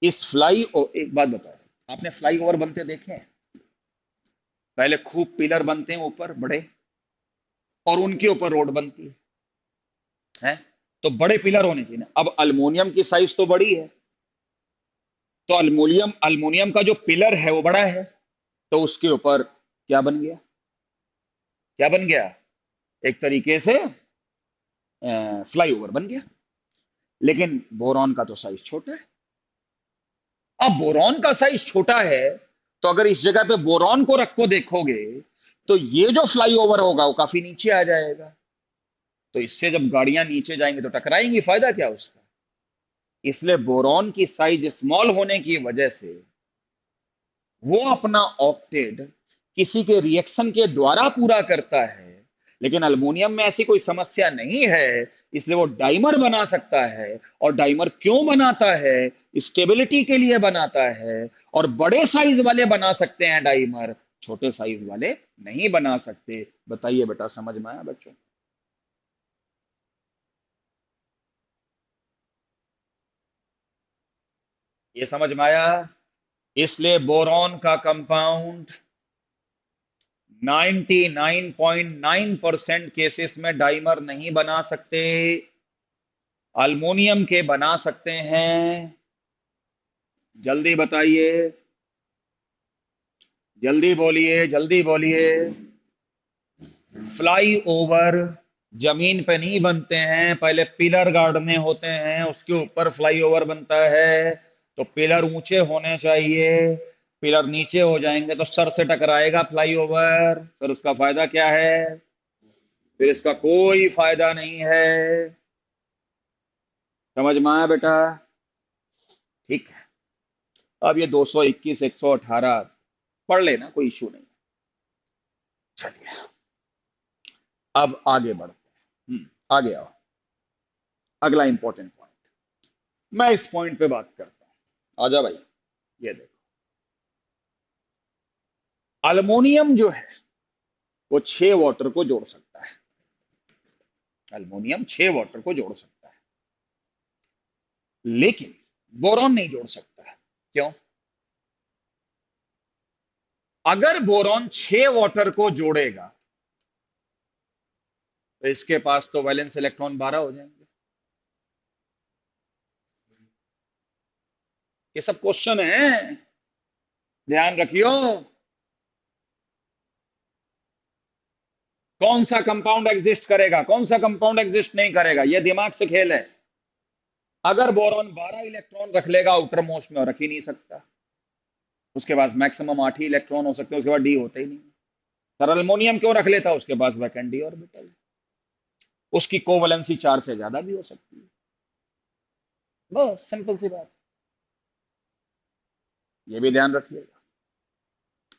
एक बात बताओ, आपने फ्लाई ओवर बनते देखे हैं? पहले खूब पिलर बनते हैं ऊपर बड़े, और उनके ऊपर रोड बनती है। तो बड़े पिलर होने चाहिए ना। अब अल्मोनियम की साइज तो बड़ी है, तो अल्मोनियम अल्मोनियम का जो पिलर है वो बड़ा है, तो उसके ऊपर क्या बन गया, क्या बन गया, एक तरीके से फ्लाईओवर बन गया। लेकिन बोरॉन का तो साइज छोटा है। अब बोरॉन का साइज छोटा है, तो अगर इस जगह पे बोरॉन को रखो देखोगे, तो ये जो फ्लाईओवर होगा वो काफी नीचे आ जाएगा। तो इससे जब गाड़ियां नीचे जाएंगी तो टकराएंगी, फायदा क्या उसका। इसलिए बोरॉन की साइज स्मॉल होने की वजह से वो अपना ऑक्टेट किसी के रिएक्शन के द्वारा पूरा करता है। लेकिन अल्मोनियम में ऐसी कोई समस्या नहीं है, इसलिए वो डाइमर बना सकता है। और डाइमर क्यों बनाता है, स्टेबिलिटी के लिए बनाता है। और बड़े साइज वाले बना सकते हैं डाइमर, छोटे साइज वाले नहीं बना सकते। बताइए बेटा, समझ में आया बच्चों? ये समझ में आया? इसलिए बोरॉन का कंपाउंड 99.9% केसेस में डाइमर नहीं बना सकते, अल्मोनियम के बना सकते हैं। जल्दी बताइए, जल्दी बोलिए, जल्दी बोलिए। फ्लाई ओवर जमीन पे नहीं बनते हैं, पहले पिलर गाड़ने होते हैं, उसके ऊपर फ्लाई ओवर बनता है। तो पिलर ऊंचे होने चाहिए, पिलर नीचे हो जाएंगे तो सर से टकराएगा फ्लाई ओवर, फिर उसका फायदा क्या है, फिर इसका कोई फायदा नहीं है। समझ में आया बेटा? ठीक है। अब ये 221, 118 पढ़ लेना, कोई इशू नहीं। चलिए अब आगे बढ़ते हैं। आगे आओ, अगला इंपॉर्टेंट पॉइंट। मैं इस पॉइंट पे बात करता हूं, आजा भाई। ये देखो, अल्मोनियम जो है वो 6 वाटर को जोड़ सकता है। अल्मोनियम 6 वाटर को जोड़ सकता है, लेकिन बोरॉन नहीं जोड़ सकता है। क्यों? अगर बोरॉन 6 वाटर को जोड़ेगा, तो इसके पास तो वैलेंस इलेक्ट्रॉन 12 हो जाएंगे। ये सब क्वेश्चन है, ध्यान रखियो। कौन सा कंपाउंड एग्जिस्ट करेगा, कौन सा कंपाउंड एग्जिस्ट नहीं करेगा, यह दिमाग से खेल है। अगर बोरॉन 12 इलेक्ट्रॉन रख लेगा आउटर मोस्ट में, और रख ही नहीं सकता, उसके पास मैक्सिमम 8 ही इलेक्ट्रॉन हो सकते हैं, उसके बाद डी होते ही नहीं। सर अल्मोनियम क्यों रख लेता, उसके पास वैकेंट डी ऑर्बिटल, उसकी कोवलेंसी 4 से ज्यादा भी हो सकती है। बस सिंपल सी बात। ये भी ध्यान रखिएगा,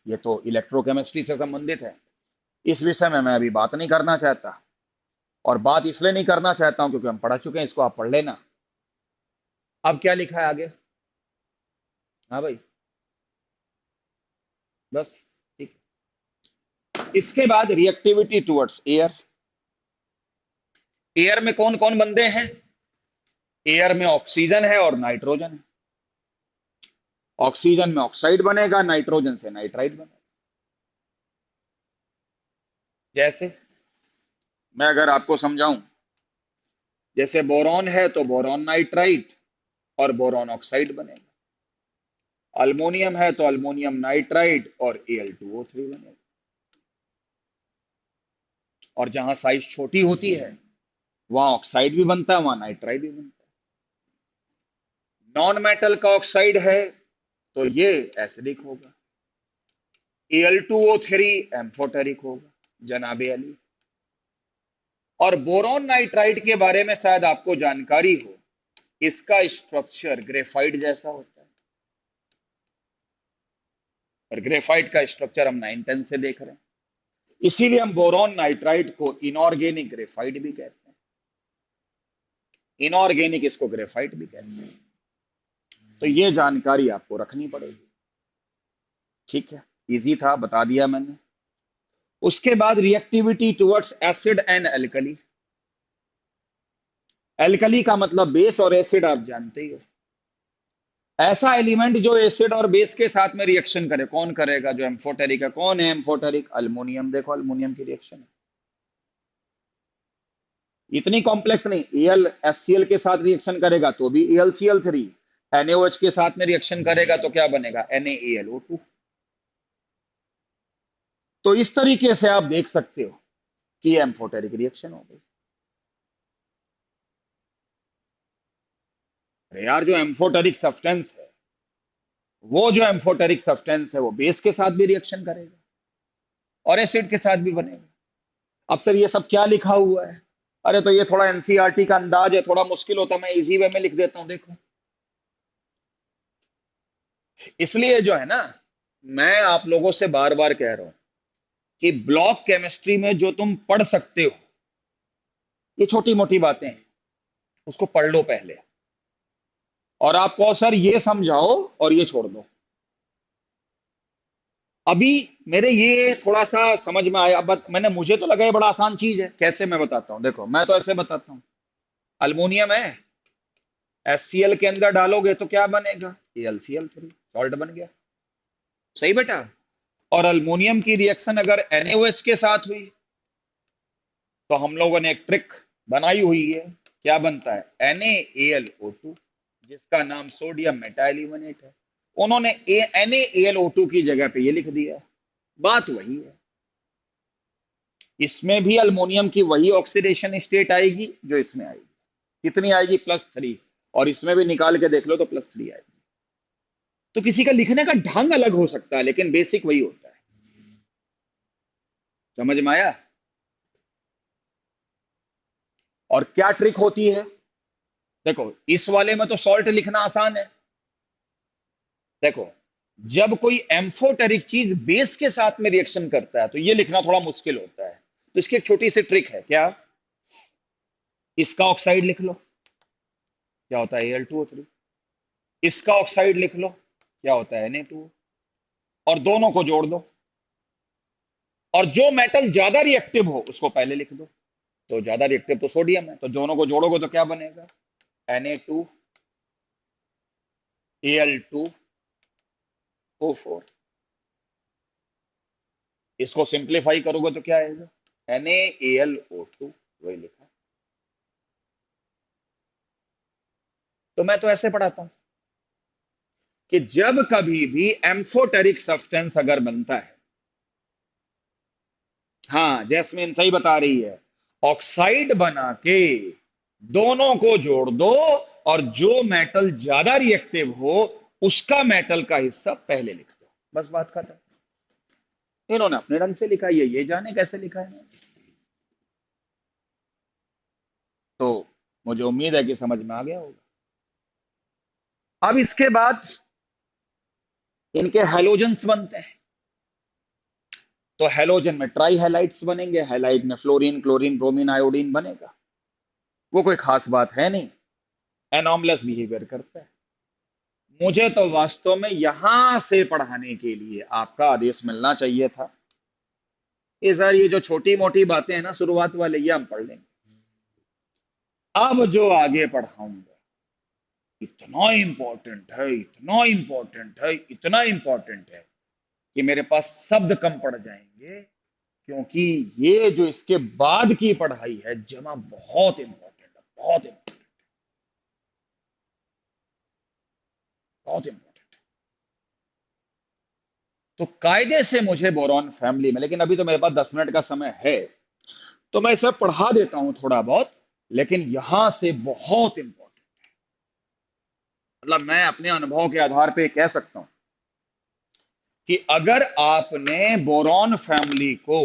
ये तो इलेक्ट्रोकेमिस्ट्री से संबंधित है। इस विषय में मैं अभी बात नहीं करना चाहता, और बात इसलिए नहीं करना चाहता हूं क्योंकि हम पढ़ चुके हैं, इसको आप पढ़ लेना। अब क्या लिखा है आगे? हाँ भाई, बस ठीक है। इसके बाद रिएक्टिविटी टुवर्ड्स एयर। एयर में कौन कौन बंदे हैं? एयर में ऑक्सीजन है और नाइट्रोजन है। ऑक्सीजन में ऑक्साइड बनेगा, नाइट्रोजन से नाइट्राइड बनेगा। जैसे मैं अगर आपको समझाऊं, जैसे बोरॉन है तो बोरॉन नाइट्राइड और बोरॉन ऑक्साइड बनेगा। अल्मोनियम है तो अल्मोनियम नाइट्राइड और Al2O3 बनेगा। और जहां साइज छोटी होती है वहां ऑक्साइड भी बनता है, वहां नाइट्राइड भी बनता है। नॉन मेटल का ऑक्साइड है तो ये एसिडिक होगा। Al2O3 एम्फोटेरिक होगा, जनाबे अली। और बोरॉन नाइट्राइड के बारे में शायद आपको जानकारी हो, इसका स्ट्रक्चर ग्रेफाइट जैसा होता है। और ग्रेफाइट का स्ट्रक्चर हम 9-10 से देख रहे हैं, इसीलिए हम बोरॉन नाइट्राइड को इनऑर्गेनिक ग्रेफाइट भी कहते हैं। इनऑर्गेनिक इसको ग्रेफाइट भी कहते हैं। तो ये जानकारी आपको रखनी पड़ेगी। ठीक है, इजी था, बता दिया मैंने। उसके बाद reactivity towards acid and alkali. Alkali का मतलब बेस और एसिड आप जानते ही हो। ऐसा एलिमेंट जो एसिड और बेस के साथ में रिएक्शन करे, कौन करेगा? जो एम्फोटेरिक है। कौन है एम्फोटेरिक? अल्मोनियम। देखो अल्मोनियम की रिएक्शन है, इतनी कॉम्प्लेक्स नहीं। AlHCl के साथ रिएक्शन करेगा तो भी AlCl3। NaOH के साथ में रिएक्शन करेगा तो क्या बनेगा? NaAlO2। तो इस तरीके से आप देख सकते हो कि एम्फोटेरिक रिएक्शन हो गई। अरे यार, जो एम्फोटेरिक सब्सटेंस है, वो जो एम्फोटेरिक सब्सटेंस है वो बेस के साथ भी रिएक्शन करेगा और एसिड के साथ भी बनेगा। अब सर ये सब क्या लिखा हुआ है? अरे तो ये थोड़ा एनसीईआरटी का अंदाज है, थोड़ा मुश्किल होता है, मैं इजी वे में लिख देता हूं। देखो, इसलिए जो है ना, मैं आप लोगों से बार बार कह रहा हूं कि ब्लॉक केमिस्ट्री में जो तुम पढ़ सकते हो, ये छोटी मोटी बातें हैं, उसको पढ़ लो पहले। और आप कहो सर ये समझाओ और ये छोड़ दो। अभी मेरे ये थोड़ा सा समझ में आया, बट मैंने, मुझे तो लगा ये बड़ा आसान चीज है। कैसे? मैं बताता हूं। देखो, मैं तो ऐसे बताता हूं। अल्मोनियम है, HCl के अंदर डालोगे तो क्या बनेगा? AlCl3, सॉल्ट बन गया। सही बेटा? और अल्मोनियम की रिएक्शन अगर NaOH के साथ हुई तो हम लोगों ने एक ट्रिक बनाई हुई है। क्या बनता है? NaAlO2, जिसका नाम सोडियम मेटाइलिवनेट है। उन्होंने NaAlO2 की जगह पे ये लिख दिया। बात वही है, इसमें भी अल्मोनियम की वही ऑक्सीडेशन स्टेट आएगी जो इसमें आएगी। कितनी आएगी? +3। और इसमें भी निकाल के देख लो तो +3 आएगी। तो किसी का लिखने का ढंग अलग हो सकता है, लेकिन बेसिक वही होता है। समझ में आया? और क्या ट्रिक होती है? देखो, इस वाले में तो सॉल्ट लिखना आसान है। देखो, जब कोई एम्फोटेरिक चीज बेस के साथ में रिएक्शन करता है तो ये लिखना थोड़ा मुश्किल होता है। तो इसकी एक छोटी सी ट्रिक है। क्या? इसका ऑक्साइड लिख लो, क्या होता है? Al2O3। इसका ऑक्साइड लिख लो, क्या होता है? Na2O। और दोनों को जोड़ दो, और जो मेटल ज्यादा रिएक्टिव हो उसको पहले लिख दो। तो ज्यादा रिएक्टिव तो सोडियम है, तो दोनों को जोड़ोगे तो क्या बनेगा? Na2Al2O4। इसको सिंप्लीफाई करोगे तो क्या आएगा? NaAlO2। वही लिखा। तो मैं तो ऐसे पढ़ाता हूं कि जब कभी भी एम्फोटेरिक सब्सटेंस अगर बनता है, हाँ जैस्मिन सही बता रही है, ऑक्साइड बना के दोनों को जोड़ दो, और जो मेटल ज्यादा रिएक्टिव हो उसका मेटल का हिस्सा पहले लिख दो। बस बात खत्म। इन्होंने अपने ढंग से लिखा, ये जाने कैसे लिखा है। तो मुझे उम्मीद है कि समझ में आ गया होगा। अब इसके बाद इनके हैलोजेंस बनते हैं। तो हैलोजन में ट्राई हैलाइड्स बनेंगे। हैलाइड में फ्लोरीन, क्लोरीन, ब्रोमीन, आयोडीन बनेगा। वो कोई खास बात है नहीं, एनॉमलेस बिहेवियर करता है। मुझे तो वास्तव में यहां से पढ़ाने के लिए आपका आदेश मिलना चाहिए था ये सर ये जो छोटी मोटी बातें हैं ना शुरुआत वाले, ये हम पढ़ लेंगे। अब जो आगे पढ़ाऊंगा इतना इंपॉर्टेंट है, इतना इंपॉर्टेंट है, इतना इंपॉर्टेंट है कि मेरे पास शब्द कम पड़ जाएंगे, क्योंकि ये जो इसके बाद की पढ़ाई है जमा बहुत इंपॉर्टेंट है, बहुत इंपॉर्टेंट, बहुत इंपॉर्टेंट है। तो कायदे से मुझे बोरॉन फैमिली में, लेकिन अभी तो मेरे पास 10 मिनट का समय है, तो मैं इसे पढ़ा देता हूं थोड़ा बहुत, लेकिन यहां से बहुत इंपॉर्टेंट, मतलब मैं अपने अनुभव के आधार पे कह सकता हूं कि अगर आपने बोरॉन फैमिली को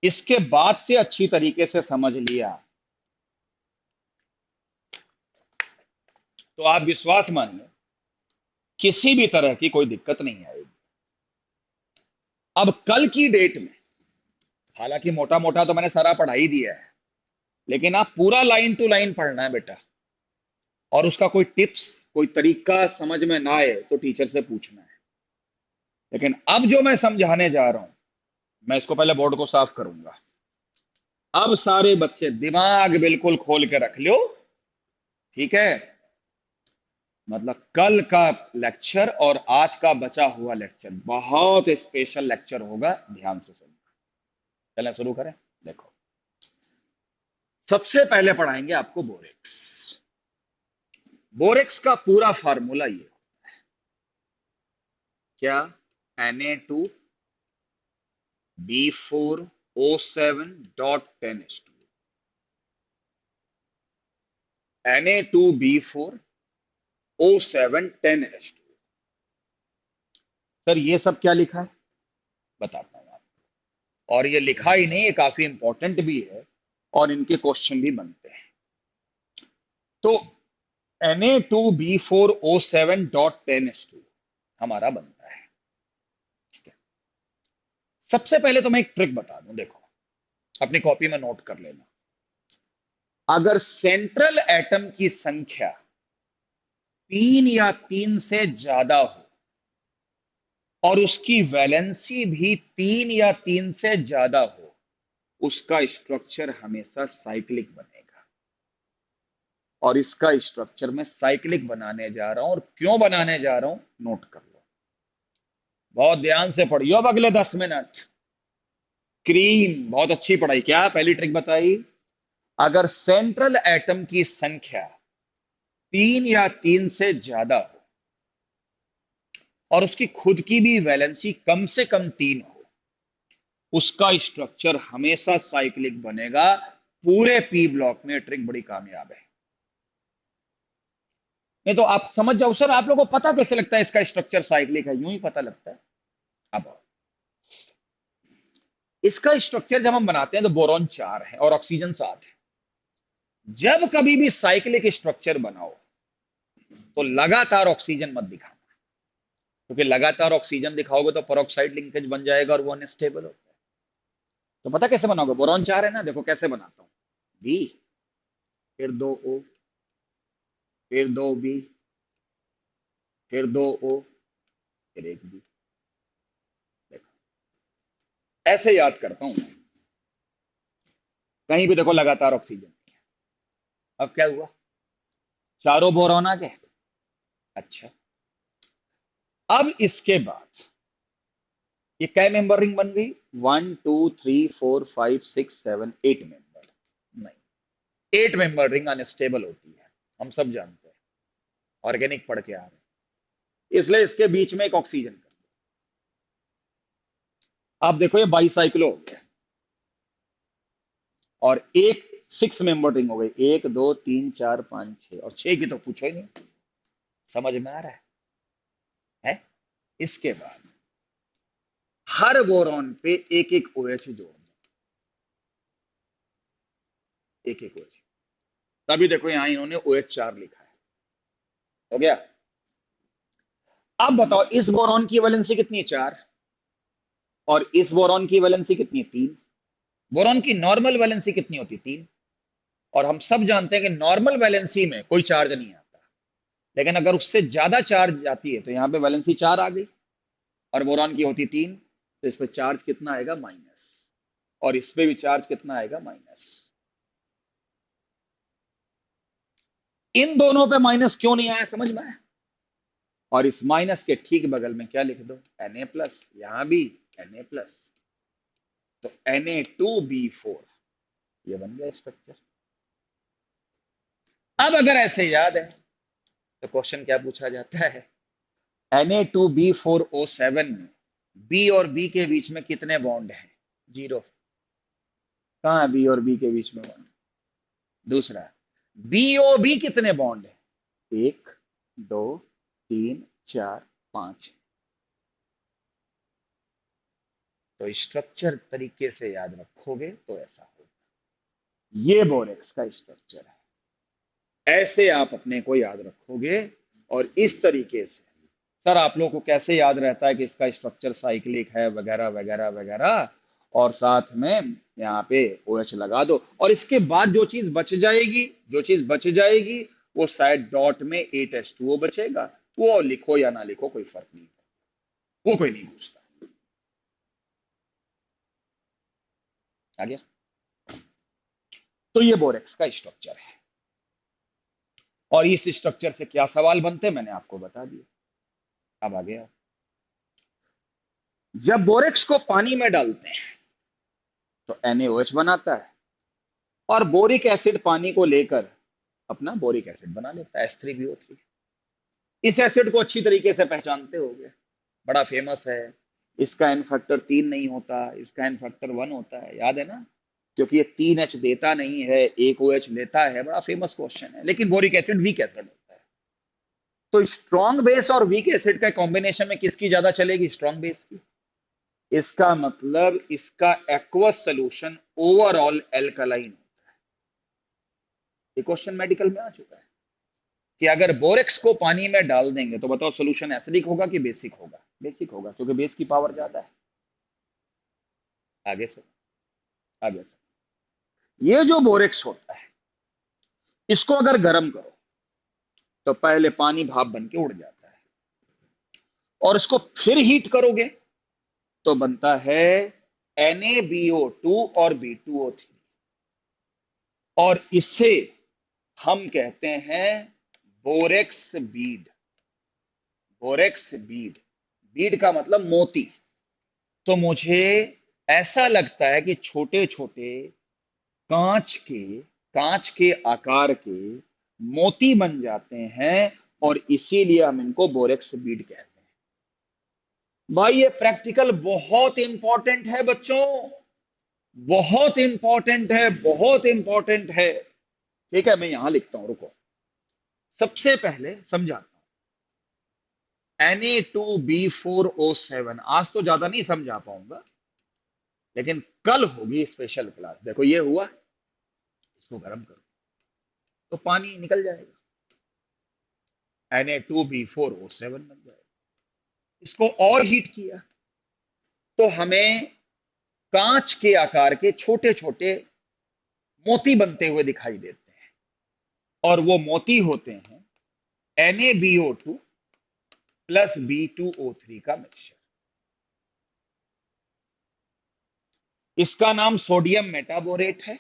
इसके बाद से अच्छी तरीके से समझ लिया तो आप विश्वास मानिए किसी भी तरह की कोई दिक्कत नहीं आएगी। अब कल की डेट में, हालांकि मोटा मोटा तो मैंने सारा पढ़ा ही दिया है, लेकिन आप पूरा लाइन टू लाइन पढ़ना है बेटा, और उसका कोई टिप्स, कोई तरीका समझ में ना आए तो टीचर से पूछना है। लेकिन अब जो मैं समझाने जा रहा हूं, मैं इसको पहले बोर्ड को साफ करूंगा। अब सारे बच्चे दिमाग बिल्कुल खोल के रख लो, ठीक है? मतलब कल का लेक्चर और आज का बचा हुआ लेक्चर बहुत स्पेशल लेक्चर होगा, ध्यान से सुनो। चलें शुरू करें। देखो, सबसे पहले पढ़ाएंगे आपको बोरेक्स। बोरेक्स का पूरा फार्मूला ये, क्या? Na2B4O7.10H2, Na2B4O710H2। सर ये सब क्या लिखा है, बताता हूं आपको। और ये लिखा ही नहीं, ये काफी इंपॉर्टेंट भी है और इनके क्वेश्चन भी बनते हैं। तो Na2B4O7.10H2 हमारा बनता है, ठीक है? सबसे पहले तो मैं एक ट्रिक बता दूं, देखो अपनी कॉपी में नोट कर लेना। अगर सेंट्रल एटम की संख्या 3 या 3 से ज्यादा हो और उसकी वैलेंसी भी 3 या 3 से ज्यादा हो, उसका स्ट्रक्चर हमेशा साइक्लिक बनेगा। और इसका स्ट्रक्चर मैं साइक्लिक बनाने जा रहा हूं, और क्यों बनाने जा रहा हूं नोट कर लो, बहुत ध्यान से पढ़ियो अब अगले 10 मिनट। क्रीम बहुत अच्छी पढ़ाई। क्या पहली ट्रिक बताई? अगर सेंट्रल एटम की संख्या 3 या 3 से ज्यादा हो और उसकी खुद की भी वैलेंसी कम से कम 3 हो, उसका स्ट्रक्चर हमेशा साइक्लिक बनेगा। पूरे पी ब्लॉक में ट्रिक बड़ी कामयाब है। नहीं तो आप समझ जाओ सर, आप लोगों को पता कैसे लगता है इसका स्ट्रक्चर साइक्लिक है? यूं ही पता लगता है। अब इसका स्ट्रक्चर जब हम बनाते हैं तो बोरॉन 4 है और ऑक्सीजन 7 है। जब कभी भी साइक्लिक स्ट्रक्चर बनाओ तो लगातार ऑक्सीजन मत दिखाना, क्योंकि लगातार ऑक्सीजन दिखाओगे तो पेरोक्साइड लिंकेज बन जाएगा और वो अनस्टेबल होता है। तो पता कैसे बनाओगे? बोरॉन 4 है ना, देखो कैसे बनाता हूं। बी, फिर 2 O, फिर 2 B, फिर 2 O, फिर 1 B। देखो ऐसे याद करता हूं मैं। कहीं भी देखो लगातार ऑक्सीजन नहीं है। अब क्या हुआ? चारों बोरॉन आ गए। अच्छा, अब इसके बाद ये कै मेंबर रिंग बन गई? 1 2 3 4 5 6 7 8 मेंबर? नहीं, 8 मेंबर रिंग अनस्टेबल होती है, हम सब जानते हैं, ऑर्गेनिक पढ़ के आ रहे हैं। इसलिए इसके बीच में एक ऑक्सीजन कर दो। आप देखो ये बाईसाइक्लो हो गया, और एक 6 मेंबर रिंग हो गई। 1 2 3 4 5 6, और 6 की तो पूछो ही नहीं। समझ में आ रहा है? इसके बाद हर बोरॉन पे एक एक OH जोड़ दो, एक एक OH। तभी देखो यहां इन्होंने OH4 लिखा है। हो गया? अब बताओ इस बोरॉन की वैलेंसी कितनी है? 4। और इस बोरॉन की वैलेंसी कितनी है? 3। बोरॉन की नॉर्मल वैलेंसी कितनी होती है? 3। और हम सब जानते हैं कि नॉर्मल वैलेंसी में कोई चार्ज नहीं आता, लेकिन अगर उससे ज्यादा चार्ज आती है तो यहां पे वैलेंसी 4 आ गई, और बोरॉन की होती 3, तो इस पर चार्ज कितना आएगा? माइनस। और इस पे भी चार्ज कितना आएगा, माइनस। इन दोनों पे माइनस क्यों नहीं आया समझ में आया? और इस माइनस के ठीक बगल में क्या लिख दो, Na प्लस, यहां भी Na प्लस, तो Na2B4, ये बन गया स्ट्रक्चर। अब अगर ऐसे याद है तो क्वेश्चन क्या पूछा जाता है, Na2B4O7 में बी और बी के बीच में कितने बॉन्ड हैं, जीरो। कहां है बी और बी के बीच में बॉन्ड? दूसरा, बीओबी कितने बॉन्ड है, एक, दो, तीन, चार, पांच। तो स्ट्रक्चर तरीके से याद रखोगे तो ऐसा होगा। ये बोरेक्स का स्ट्रक्चर है, ऐसे आप अपने को याद रखोगे। और इस तरीके से सर आप लोगों को कैसे याद रहता है कि इसका स्ट्रक्चर साइक्लिक है वगैरह वगैरह वगैरह, और साथ में यहाँ पे OH लगा दो, और इसके बाद जो चीज बच जाएगी, जो चीज बच जाएगी वो शायद डॉट में 8H2O बचेगा, वो लिखो या ना लिखो कोई फर्क नहीं पड़ता, वो कोई नहीं पूछता। आ गया? तो ये बोरेक्स का स्ट्रक्चर है, और इस स्ट्रक्चर से क्या सवाल बनते हैं मैंने आपको बता दिया। अब आ गया, जब बोरेक्स को पानी में डालते हैं तो NaOH बनाता है, और बोरिक एसिड पानी को लेकर अपना बोरिक एसिड बना लेता है, H3BO3। इस एसिड को अच्छी तरीके से पहचानते होंगे, बड़ा फेमस है। इसका एन फैक्टर 3 नहीं होता, इसका एन फैक्टर 1 होता है, याद है ना? क्योंकि ये 3H देता नहीं है, एक OH लेता है, बड़ा फेमस क्वेश्चन है। लेकिन बोरिक एसिड वीक एसिड होता है, तो स्ट्रॉन्ग बेस और वीक एसिड का कॉम्बिनेशन में किसकी ज्यादा चलेगी, स्ट्रॉन्ग बेस की। इसका मतलब इसका एक्वस सोल्यूशन ओवरऑल एल्कलाइन होता है। ये क्वेश्चन मेडिकल में आ चुका है कि अगर बोरेक्स को पानी में डाल देंगे तो बताओ सोल्यूशन एसिडिक होगा कि बेसिक होगा, बेसिक होगा, क्योंकि बेस की पावर ज्यादा है। आगे से, आगे से, ये जो बोरेक्स होता है इसको अगर गर्म करो तो पहले पानी भाप बन के उड़ जाता है, और इसको फिर हीट करोगे तो बनता है NaBO2 और B2O3, और इसे हम कहते हैं borax bead. Borax bead, Beed का मतलब मोती। तो मुझे ऐसा लगता है कि छोटे छोटे कांच के कांच के आकार के मोती बन जाते हैं, और इसीलिए हम इनको बोरेक्स बीड कहते हैं। भाई ये प्रैक्टिकल बहुत इंपॉर्टेंट है बच्चों, बहुत इंपॉर्टेंट है, बहुत इंपॉर्टेंट है। ठीक है, मैं यहां लिखता हूं, रुको। सबसे पहले समझाता हूं, Na2B4O7 आज तो ज्यादा नहीं समझा पाऊंगा, लेकिन कल होगी स्पेशल क्लास। देखो ये हुआ, इसको गर्म करो तो पानी निकल जाएगा, Na2B4O7 बन जाएगा। इसको और हीट किया तो हमें कांच के आकार के छोटे छोटे मोती बनते हुए दिखाई देते हैं, और वो मोती होते हैं NaBO2 प्लस B2O3 का मिक्सचर। इसका नाम सोडियम मेटाबोरेट है,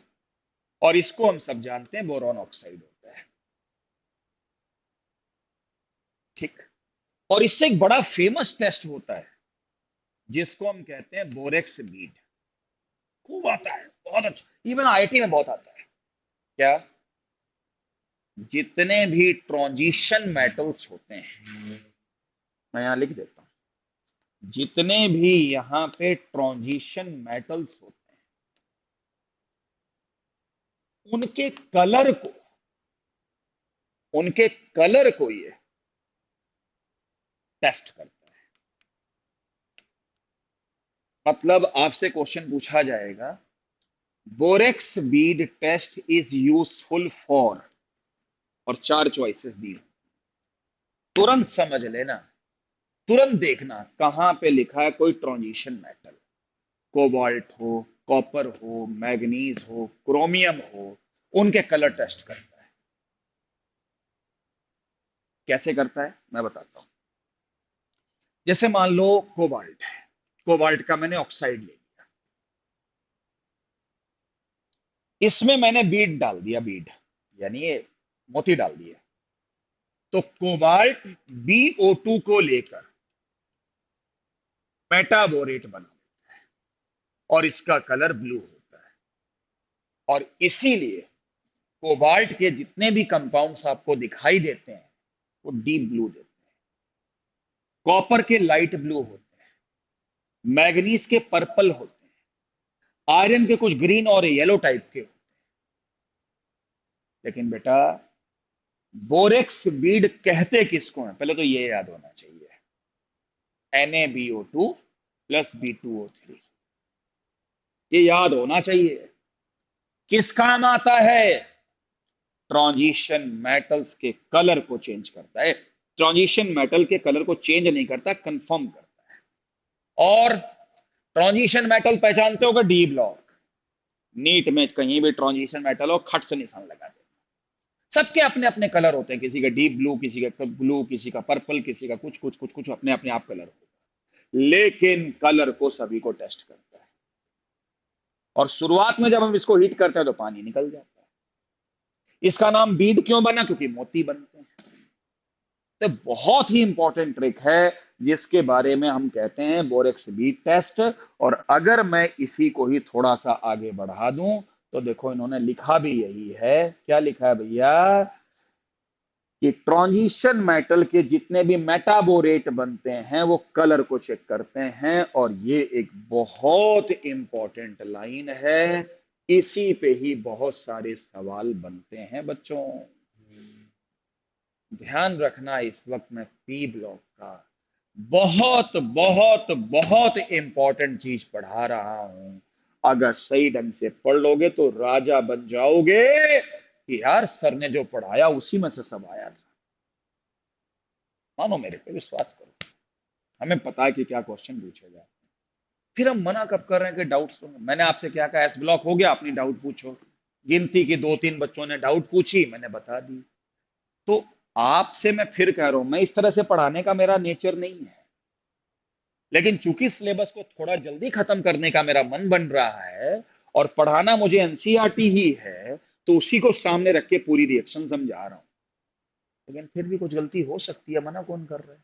और इसको हम सब जानते हैं बोरॉन ऑक्साइड होता है। ठीक, और इससे एक बड़ा फेमस टेस्ट होता है जिसको हम कहते हैं बोरेक्स बीड। खूब आता है, बहुत अच्छा, इवन IIT में बहुत आता है। क्या? जितने भी ट्रांजिशन मेटल्स होते हैं, मैं यहां लिख देता हूं, जितने भी यहां पे ट्रांजिशन मेटल्स होते हैं उनके कलर को, उनके कलर को ये टेस्ट करता है। मतलब आपसे क्वेश्चन पूछा जाएगा, borax bead test is useful for, और चार चॉइसेस दी, तुरंत समझ लेना, तुरंत देखना कहां पे लिखा है कोई ट्रांजिशन मेटल, कोबाल्ट हो, कॉपर हो, मैग्नीज हो, क्रोमियम हो, उनके कलर टेस्ट करता है। कैसे करता है मैं बताता हूं। जैसे मान लो कोबाल्ट है, कोबाल्ट का मैंने ऑक्साइड ले लिया, इसमें मैंने बीड डाल दिया, बीड यानी ये मोती डाल दिए। तो कोबाल्ट BO2 को लेकर मेटाबोरेट बना और इसका कलर ब्लू होता है। और इसीलिए कोबाल्ट के जितने भी कंपाउंड्स आपको दिखाई देते हैं वो डीप ब्लू देते हैं। कॉपर के लाइट ब्लू होते हैं, मैग्नीज के पर्पल होते हैं, आयरन के कुछ ग्रीन और येलो टाइप के होते हैं। लेकिन बेटा बोरेक्स बीड कहते किसको हैं, पहले तो ये याद होना चाहिए। NaBO2 प्लस B2O3, ये याद होना चाहिए। किस काम आता है? ट्रांजिशन मेटल्स के कलर को चेंज करता है। ट्रांजिशन मेटल के कलर को चेंज नहीं करता, कंफर्म करता है। और ट्रांजिशन मेटल पहचानते होगा, डी ब्लॉक। नीट में कहीं भी ट्रांजिशन मेटल हो, खट से निशान लगा दे। सबके अपने अपने कलर होते हैं, किसी का डीप ब्लू, किसी का ब्लू, किसी का पर्पल, किसी का कुछ कुछ कुछ कुछ अपने अपने आप कलर होगा। लेकिन कलर को सभी को टेस्ट करता है। और शुरुआत में जब हम इसको हीट करते हैं तो पानी निकल जाता है। इसका नाम बीड क्यों बना? क्योंकि मोती बनते हैं। तो बहुत ही इंपॉर्टेंट ट्रिक है जिसके बारे में हम कहते हैं बोरेक्स बीड टेस्ट। और अगर मैं इसी को ही थोड़ा सा आगे बढ़ा दूं तो देखो इन्होंने लिखा भी यही है। क्या लिखा है भैया? कि ट्रांजिशन मेटल के जितने भी मेटाबोरेट बनते हैं वो कलर को चेक करते हैं। और ये एक बहुत इंपॉर्टेंट लाइन है, इसी पे ही बहुत सारे सवाल बनते हैं बच्चों। ध्यान रखना, इस वक्त मैं पी ब्लॉक का बहुत बहुत बहुत इंपॉर्टेंट चीज पढ़ा रहा हूं। अगर सही ढंग से पढ़ लोगे तो राजा बन जाओगे कि यार सर ने जो पढ़ाया उसी में से सब आया था। मानो मेरे पे विश्वास करो, हमें पता है कि क्या क्वेश्चन पूछेगा। फिर हम मना कब कर रहे हैं कि डाउट्स? मैंने आपसे क्या कहा? एस ब्लॉक हो गया, अपनी डाउट पूछो। गिनती की 2-3 बच्चों ने डाउट पूछी, मैंने बता दी। तो आपसे मैं फिर कह रहा हूं, मैं इस तरह से पढ़ाने का मेरा नेचर नहीं है। लेकिन चूंकि सिलेबस को थोड़ा जल्दी खत्म करने का मेरा मन बन रहा है और पढ़ाना मुझे एनसीईआरटी ही है, तो उसी को सामने रख के पूरी रिएक्शन समझा रहा हूं। लेकिन फिर भी कुछ गलती हो सकती है, मना कौन कर रहा है?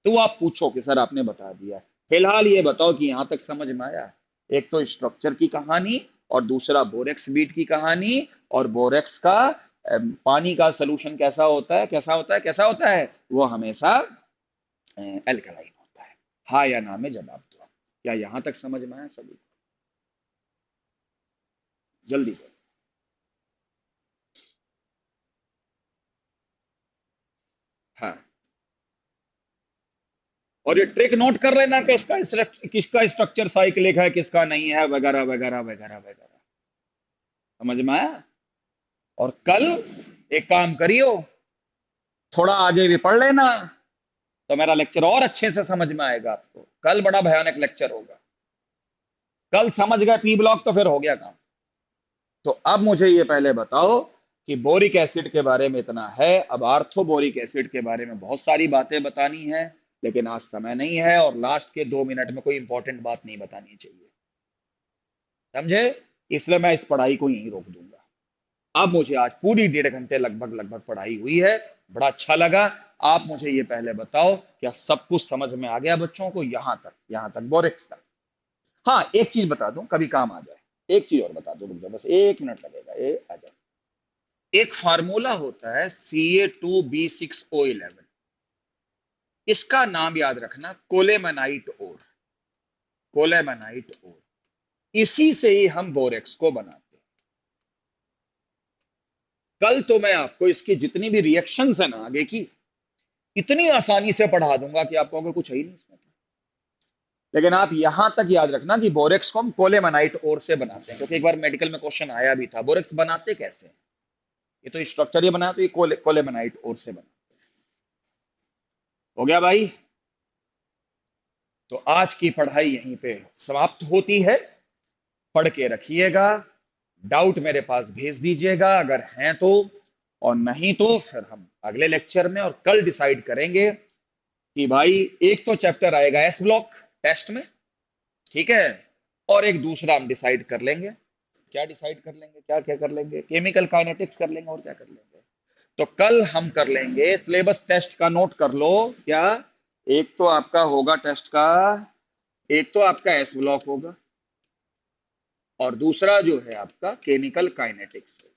तो आप पूछो कि सर आपने बता दिया। फिलहाल ये बताओ कि यहां तक समझ में आया? एक तो स्ट्रक्चर की कहानी, और दूसरा बोरेक्स बीट की कहानी, और बोरेक्स का पानी का सोल्यूशन कैसा होता है, कैसा होता है, कैसा होता है? वो हमेशा एल्कलाइन होता है। हाँ या ना में जवाब दो। क्या यहां तक समझ में आया सभी को? जल्दी करो। हाँ, और ये ट्रिक नोट कर लेना कि किसका स्ट्रक्चर साइक्लिक है, किसका नहीं है, वगैरह वगैरह वगैरह वगैरह। समझ में आया? और कल एक काम करियो, थोड़ा आगे भी पढ़ लेना तो मेरा लेक्चर और अच्छे से समझ में आएगा आपको। कल बड़ा भयानक लेक्चर होगा। कल समझ गए पी ब्लॉक तो फिर हो गया काम। तो अब मुझे ये पहले बताओ कि बोरिक एसिड के बारे में इतना है। अब आर्थोबोरिक एसिड के बारे में बहुत सारी बातें बतानी है, लेकिन आज समय नहीं है और लास्ट के 2 मिनट में कोई इंपॉर्टेंट बात नहीं बतानी चाहिए, समझे? इसलिए मैं इस पढ़ाई को यहीं रोक दूंगा। अब मुझे आज पूरी 1.5 घंटे लगभग लगभग पढ़ाई हुई है, बड़ा अच्छा लगा। आप मुझे ये पहले बताओ, क्या सब कुछ समझ में आ गया बच्चों को? यहां तक बोरिक्स तक। हाँ, एक चीज बता दूं, कभी काम आ जाए। एक चीज और बता दूं, रुक जाओ, बस 1 मिनट लगेगा। ये आ जाए। एक फार्मूला होता है Ca2B6O11। इसका नाम याद रखना, कोलेमेनाइट ओर। कोलेमेनाइट ओर, इसी से ही हम बोरेक्स को बनाते हैं। कल तो मैं आपको इसकी जितनी भी रिएक्शंस है ना आगे की, इतनी आसानी से पढ़ा दूंगा कि आप कहोगे कुछ है ही नहीं इसमें। लेकिन आप यहां तक याद रखना कि बोरेक्स को हम कोलेमेनाइट ओर से बनाते हैं, क्योंकि एक बार मेडिकल में क्वेश्चन आया भी था, बोरेक्स बनाते कैसे हैं? ये तो स्ट्रक्चर ये बना, तो ये कोलेमेनाइट ओर से बना। हो गया भाई? तो आज की पढ़ाई यहीं पे समाप्त होती है। पढ़ के रखिएगा, डाउट मेरे पास भेज दीजिएगा अगर हैं तो, और नहीं तो फिर हम अगले लेक्चर में और कल डिसाइड करेंगे कि भाई एक तो चैप्टर आएगा एस ब्लॉक टेस्ट में, ठीक है, और एक दूसरा हम डिसाइड कर लेंगे। क्या डिसाइड कर लेंगे, क्या क्या कर लेंगे? केमिकल काइनेटिक्स कर लेंगे, और क्या कर लेंगे? तो कल हम कर लेंगे सिलेबस टेस्ट का, नोट कर लो क्या। एक तो आपका होगा टेस्ट का, एक तो आपका एस ब्लॉक होगा, और दूसरा जो है आपका केमिकल काइनेटिक्स होगा।